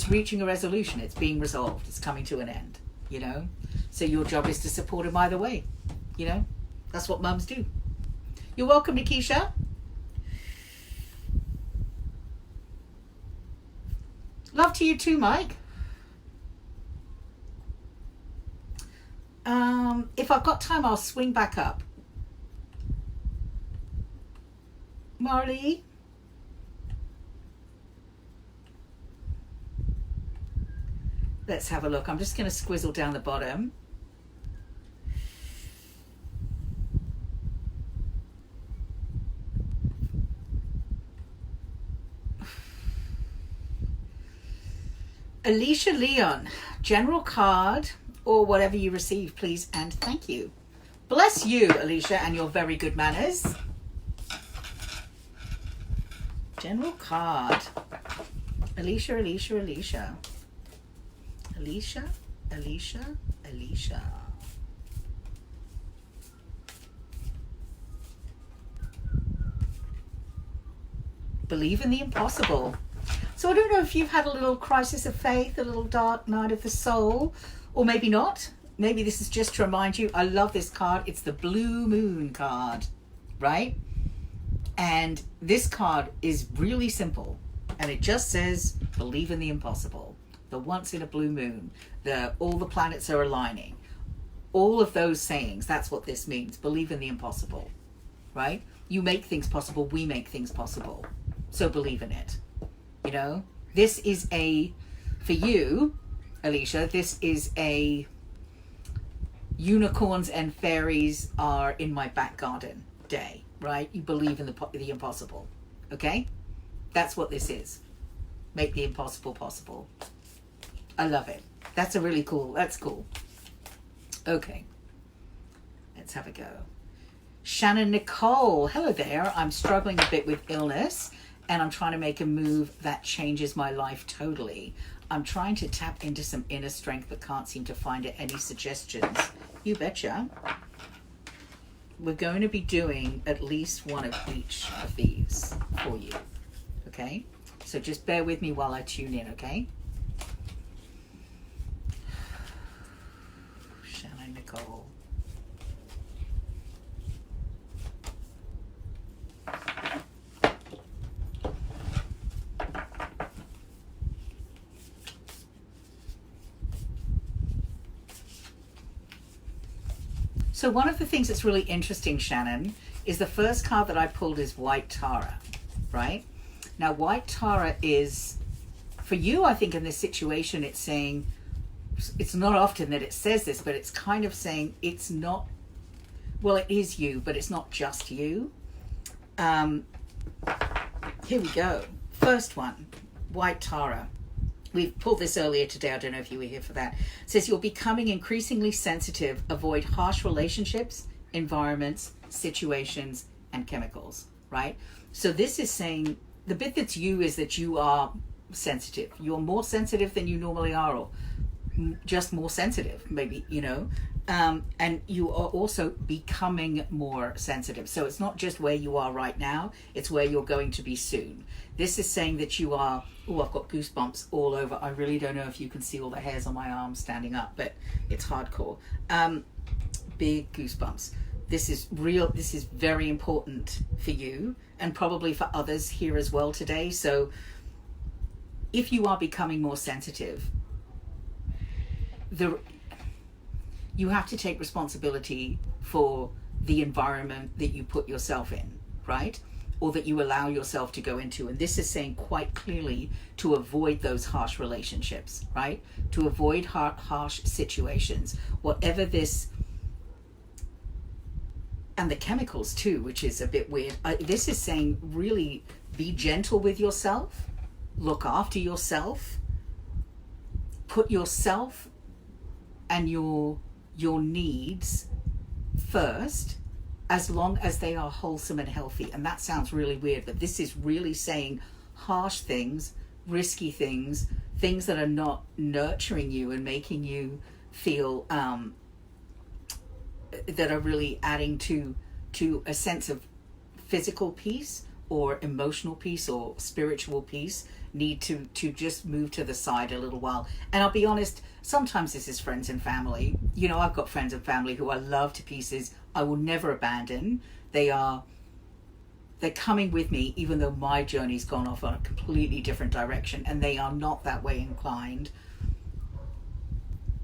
S1: reaching a resolution. It's being resolved. It's coming to an end, you know. So your job is to support him either way. You know, that's what mums do. You're welcome, Nikisha. Love to you too, Mike. If I've got time, I'll swing back up. Marley. Let's have a look. I'm just going to squizzle down the bottom. Alicia Leon, general card or whatever you receive, please and thank you. Bless you, Alicia, and your very good manners. General card. Alicia, Alicia, Alicia. Alicia, Alicia, Alicia. Believe in the impossible. So I don't know if you've had a little crisis of faith, a little dark night of the soul, or maybe not. Maybe this is just to remind you, I love this card. It's the Blue Moon card, right? And this card is really simple. And it just says, believe in the impossible. The once in a blue moon, all the planets are aligning. All of those sayings, that's what this means. Believe in the impossible, right? You make things possible, we make things possible. So believe in it. You know, this is for you, Alicia, this is a unicorns and fairies are in my back garden day, right? You believe in the impossible, okay? That's what this is. Make the impossible possible. I love it. That's that's cool. Okay. Let's have a go. Shannon Nicole, hello there. I'm struggling a bit with illness. And I'm trying to make a move that changes my life totally. I'm trying to tap into some inner strength but can't seem to find it. Any suggestions? You betcha. We're going to be doing at least one of each of these for you. Okay? So just bear with me while I tune in, okay? Shannon Nicole. So one of the things that's really interesting, Shannon, is the first card that I pulled is White Tara, right? Now, White Tara is, for you, I think in this situation, it's saying, it's not often that it says this, but it's kind of saying it's not, well, it is you, but it's not just you. Here we go. First one, White Tara. We've pulled this earlier today. I don't know if you were here for that. It says you're becoming increasingly sensitive. Avoid harsh relationships, environments, situations, and chemicals, right? So this is saying the bit that's you is that you are sensitive. You're more sensitive than you normally are, or just more sensitive, maybe, and you are also becoming more sensitive. So it's not just where you are right now, it's where you're going to be soon. This is saying that you are, I've got goosebumps all over. I really don't know if you can see all the hairs on my arm standing up, but it's hardcore. Big goosebumps. This is real. This is very important for you and probably for others here as well today. So if you are becoming more sensitive, you have to take responsibility for the environment that you put yourself in, right? Or that you allow yourself to go into. And this is saying quite clearly to avoid those harsh relationships, right? To avoid harsh situations, whatever this, and the chemicals too, which is a bit weird. This is saying really be gentle with yourself, look after yourself, put yourself and your needs first, as long as they are wholesome and healthy. And that sounds really weird, but this is really saying harsh things, risky things, things that are not nurturing you and making you feel that are really adding to a sense of physical peace or emotional peace or spiritual peace, need to just move to the side a little while. And I'll be honest, sometimes this is friends and family. I've got friends and family who I love to pieces. I will never abandon. They're coming with me, even though my journey's gone off on a completely different direction, and they are not that way inclined.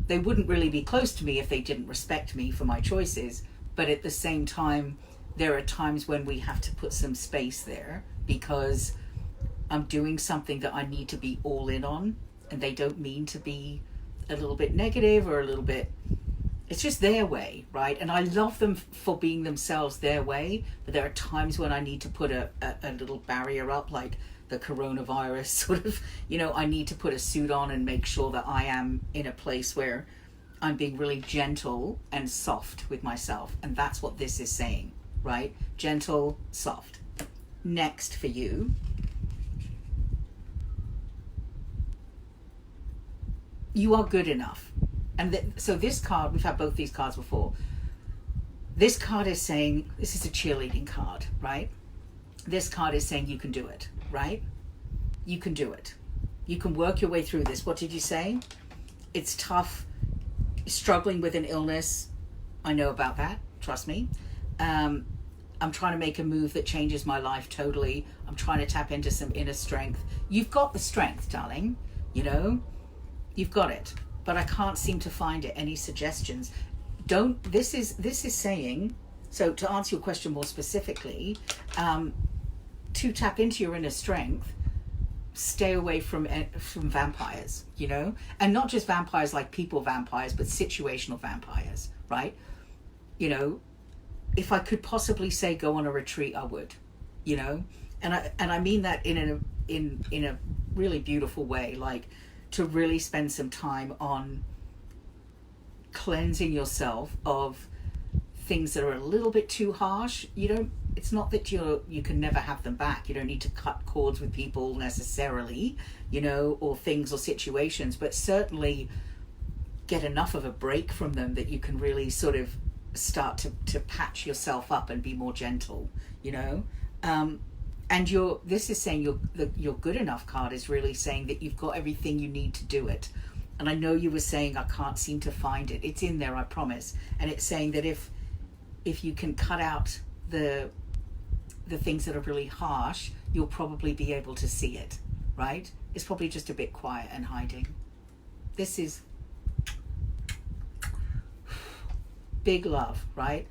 S1: They wouldn't really be close to me if they didn't respect me for my choices. But at the same time, there are times when we have to put some space there because I'm doing something that I need to be all in on, and they don't mean to be a little bit negative or a little bit, it's just their way, right? And I love them for being themselves their way, but there are times when I need to put a little barrier up, like the coronavirus sort of, I need to put a suit on and make sure that I am in a place where I'm being really gentle and soft with myself. And that's what this is saying, right? Gentle, soft. Next for you, you are good enough. And so this card, we've had both these cards before. This card is saying, this is a cheerleading card, right? This card is saying you can do it, right? You can do it. You can work your way through this. What did you say? It's tough, struggling with an illness. I know about that, trust me. I'm trying to make a move that changes my life totally. I'm trying to tap into some inner strength. You've got the strength, darling. You've got it. But I can't seem to find it. Any suggestions? This is saying, so to answer your question more specifically, to tap into your inner strength, stay away from vampires, and not just vampires like people vampires, but situational vampires, right? If I could possibly say go on a retreat, I would, and I mean that in a really beautiful way, like to really spend some time on cleansing yourself of things that are a little bit too harsh. It's not that you can never have them back. You don't need to cut cords with people necessarily, or things or situations, but certainly get enough of a break from them that you can really sort of start to patch yourself up and be more gentle, and this is saying your good enough card is really saying that you've got everything you need to do it. And I know you were saying I can't seem to find it. It's in there, I promise. And it's saying that if you can cut out the things that are really harsh, you'll probably be able to see it, right? It's probably just a bit quiet and hiding. This is big love, right?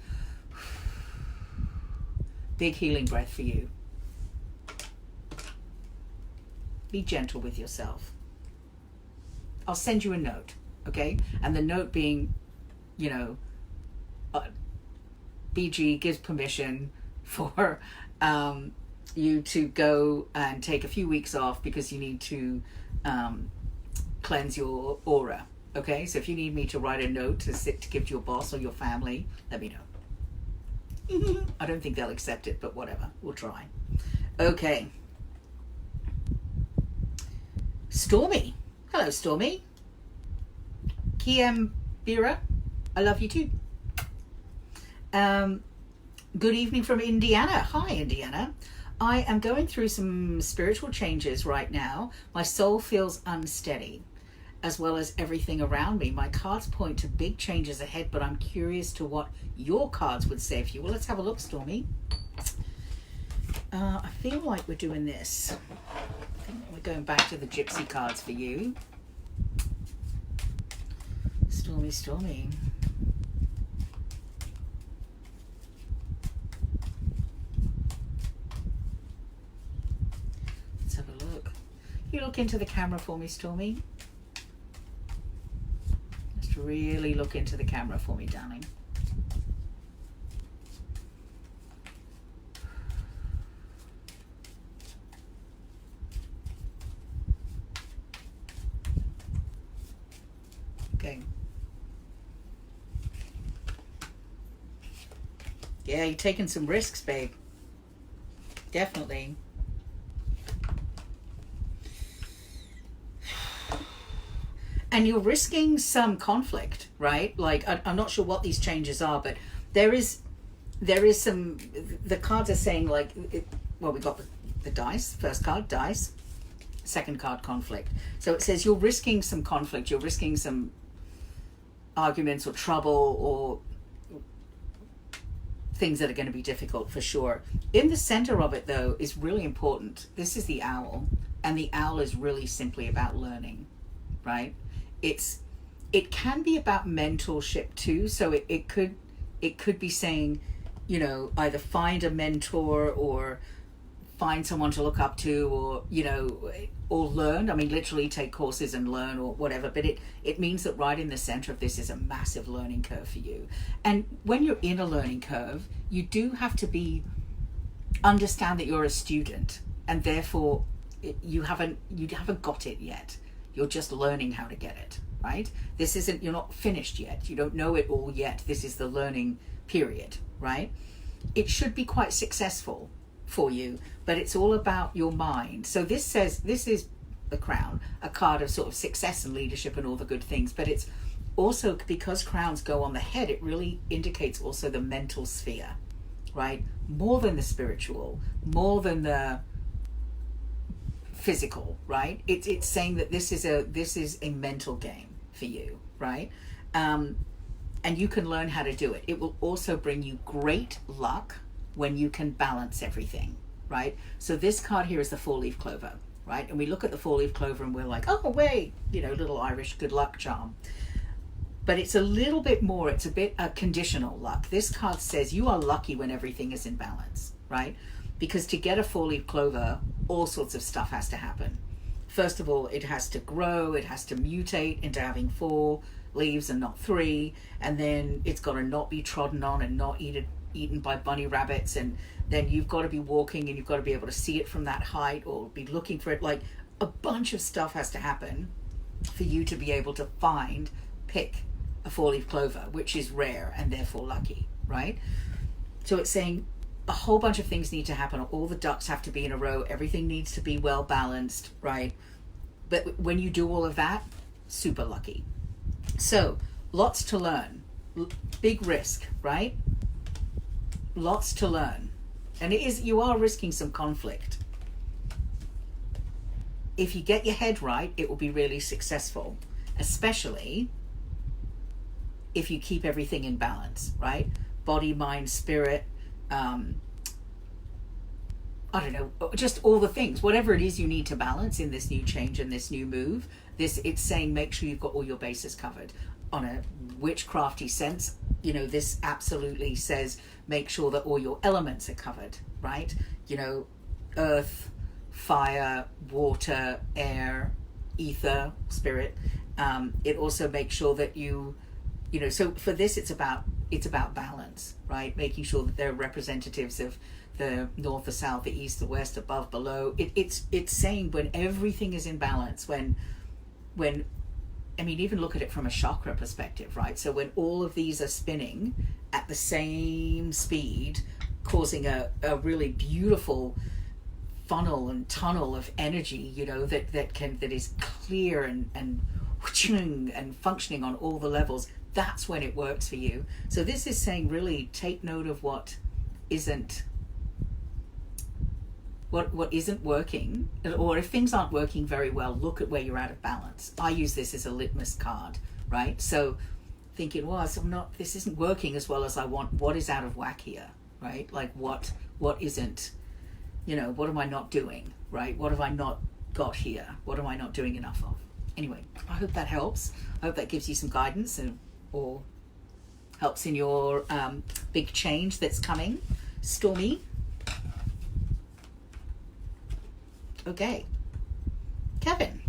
S1: Big healing breath for you. Be gentle with yourself. I'll send you a note, okay? And the note being, BG gives permission for you to go and take a few weeks off because you need to cleanse your aura. Okay, so if you need me to write a note to give to your boss or your family, let me know. I don't think they'll accept it, but whatever, we'll try. Okay. Stormy. Hello, Stormy. Kiem Bira, I love you too. Good evening from Indiana. Hi, Indiana. I am going through some spiritual changes right now. My soul feels unsteady, as well as everything around me. My cards point to big changes ahead, but I'm curious to what your cards would say for you. Well, let's have a look, Stormy. I feel like we're doing this. We're going back to the Gypsy cards for you. Stormy, Stormy. Let's have a look. You look into the camera for me, Stormy. Just really look into the camera for me, darling. Okay. Yeah, you're taking some risks, babe. Definitely. And you're risking some conflict, right? Like, I'm not sure what these changes are, but there is some, the cards are saying like, well, we got the dice, first card, dice, second card, conflict. So it says you're risking some conflict, you're risking some arguments or trouble or things that are going to be difficult for sure. In the center of it, though, is really important. This is the owl, and the owl is really simply about learning, right? It can be about mentorship too. So it could be saying, you know, either find a mentor or find someone to look up to, or, you know, or learn. I mean, literally take courses and learn or whatever, but it means that right in the center of this is a massive learning curve for you. And when you're in a learning curve, you do have to understand that you're a student, and therefore you haven't got it yet. You're just learning how to get it, right? You're not finished yet. You don't know it all yet. This is the learning period, right? It should be quite successful for you, but it's all about your mind. So this is the crown, a card of sort of success and leadership and all the good things, but it's also, because crowns go on the head, it really indicates also the mental sphere, right? More than the spiritual, more than the physical, right? It's saying that this is a mental game for you, right? And you can learn how to do it. It will also bring you great luck when you can balance everything, right? So this card here is the 4-leaf clover, right? And we look at the 4-leaf clover and we're like, oh, wait, you know, little Irish good luck charm. But it's a little bit more, it's a bit conditional luck. This card says you are lucky when everything is in balance, right? Because to get a 4-leaf clover, all sorts of stuff has to happen. First of all, it has to grow, it has to mutate into having 4 leaves and not 3, and then it's got to not be trodden on and not eaten by bunny rabbits, and then you've got to be walking and you've got to be able to see it from that height or be looking for it. Like, a bunch of stuff has to happen for you to be able to pick a 4-leaf clover, which is rare and therefore lucky, right? So it's saying a whole bunch of things need to happen. All the ducks have to be in a row. Everything needs to be well balanced, right? But when you do all of that, super lucky. So lots to learn, big risk, right? Lots to learn. And you are risking some conflict. If you get your head right, it will be really successful, especially if you keep everything in balance, right? Body, mind, spirit, I don't know, just all the things, whatever it is you need to balance in this new change and this new move. It's saying make sure you've got all your bases covered. On a witchcrafty sense, you know, this absolutely says make sure that all your elements are covered, right? You know, earth, fire, water, air, ether, spirit. It also makes sure that you know, so for this it's about it's about balance, right? Making sure that they're representatives of the north, the south, the east, the west, above, below. It's saying when everything is in balance, when I mean, even look at it from a chakra perspective, right? So when all of these are spinning at the same speed, causing a really beautiful funnel and tunnel of energy, you know, that is clear and functioning on all the levels, that's when it works for you. So this is saying really take note of what isn't working, or if things aren't working very well, look at where you're out of balance. I use this as a litmus card, right? So thinking, well, this isn't working as well as I want. What is out of whack here, right? Like what isn't, you know, what am I not doing, right? What have I not got here? What am I not doing enough of? Anyway, I hope that helps. I hope that gives you some guidance or helps in your big change that's coming. Stormy. Okay. Kevin.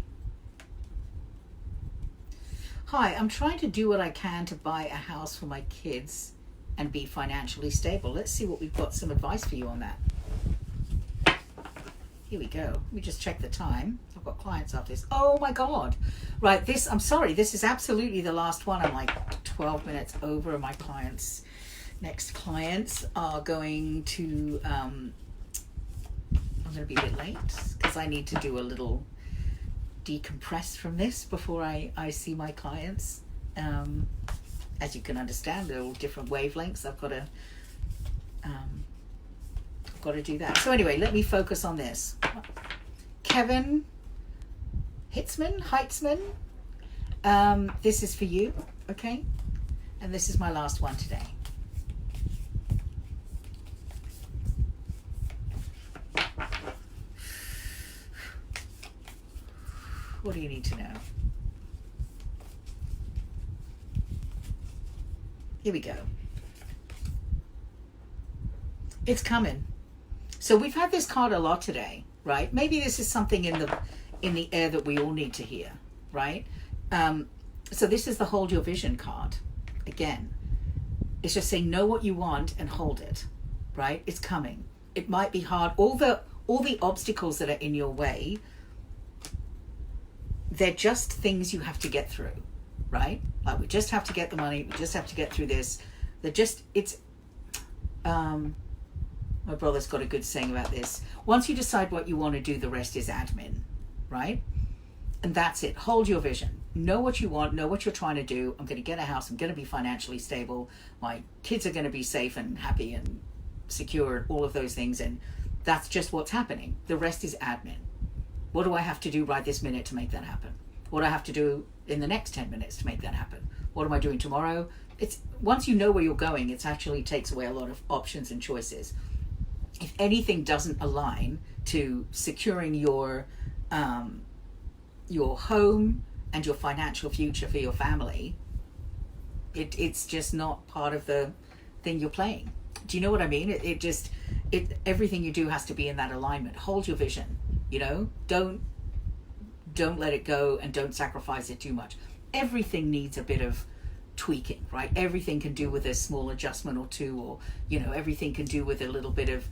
S1: Hi, I'm trying to do what I can to buy a house for my kids and be financially stable. Let's see what we've got, some advice for you on that. Here we go. Let me just check the time. I've got clients after this. Oh my God. Right, I'm sorry, this is absolutely the last one. I'm like 12 minutes over, and my next clients are going to, I'm going to be a bit late because I need to do a little decompress from this before I see my clients. As you can understand, they're all different wavelengths. I've got to do that. So anyway, let me focus on this. Kevin Heitzman, this is for you, okay? And this is my last one today. What do you need to know? Here we go. It's coming. So we've had this card a lot today, right? Maybe this is something in the air that we all need to hear, right? So this is the hold your vision card. Again, it's just saying know what you want and hold it, right? It's coming. It might be hard. All the obstacles that are in your way, they're just things you have to get through, right? Like we just have to get the money. We just have to get through this. My brother's got a good saying about this. Once you decide what you want to do, the rest is admin, right? And that's it. Hold your vision. Know what you want. Know what you're trying to do. I'm going to get a house. I'm going to be financially stable. My kids are going to be safe and happy and secure, all of those things. And that's just what's happening. The rest is admin. What do I have to do right this minute to make that happen? What do I have to do in the next 10 minutes to make that happen? What am I doing tomorrow? It's once you know where you're going, it actually takes away a lot of options and choices. If anything doesn't align to securing your home and your financial future for your family, it's just not part of the thing you're playing. Do you know what I mean? Everything you do has to be in that alignment. Hold your vision, you know? Don't let it go, and don't sacrifice it too much. Everything needs a bit of tweaking, right? Everything can do with a small adjustment or two, or, you know, everything can do with a little bit of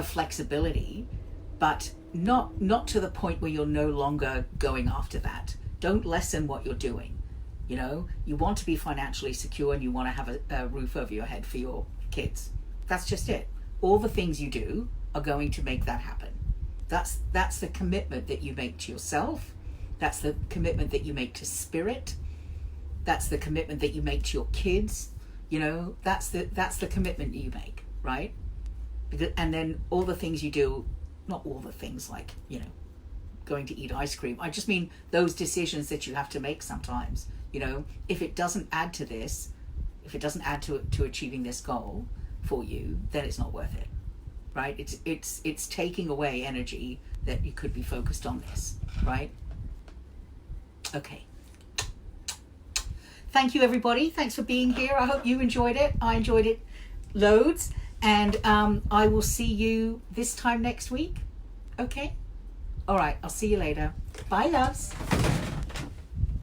S1: flexibility, but not to the point where you're no longer going after that. Don't lessen what you're doing. You know, you want to be financially secure and you want to have a roof over your head for your kids. That's just it. All the things you do are going to make that happen. That's the commitment that you make to yourself. That's the commitment that you make to spirit. That's the commitment that you make to your kids. You know, that's the commitment you make, right? And then all the things you do, not all the things like, you know, going to eat ice cream. I just mean those decisions that you have to make sometimes. You know, if it doesn't add to this, if it doesn't add to achieving this goal for you, then it's not worth it, right? It's taking away energy that you could be focused on this, right? Okay. Thank you, everybody. Thanks for being here. I hope you enjoyed it. I enjoyed it loads. And I will see you this time next week. Okay? All right. I'll see you later. Bye, loves.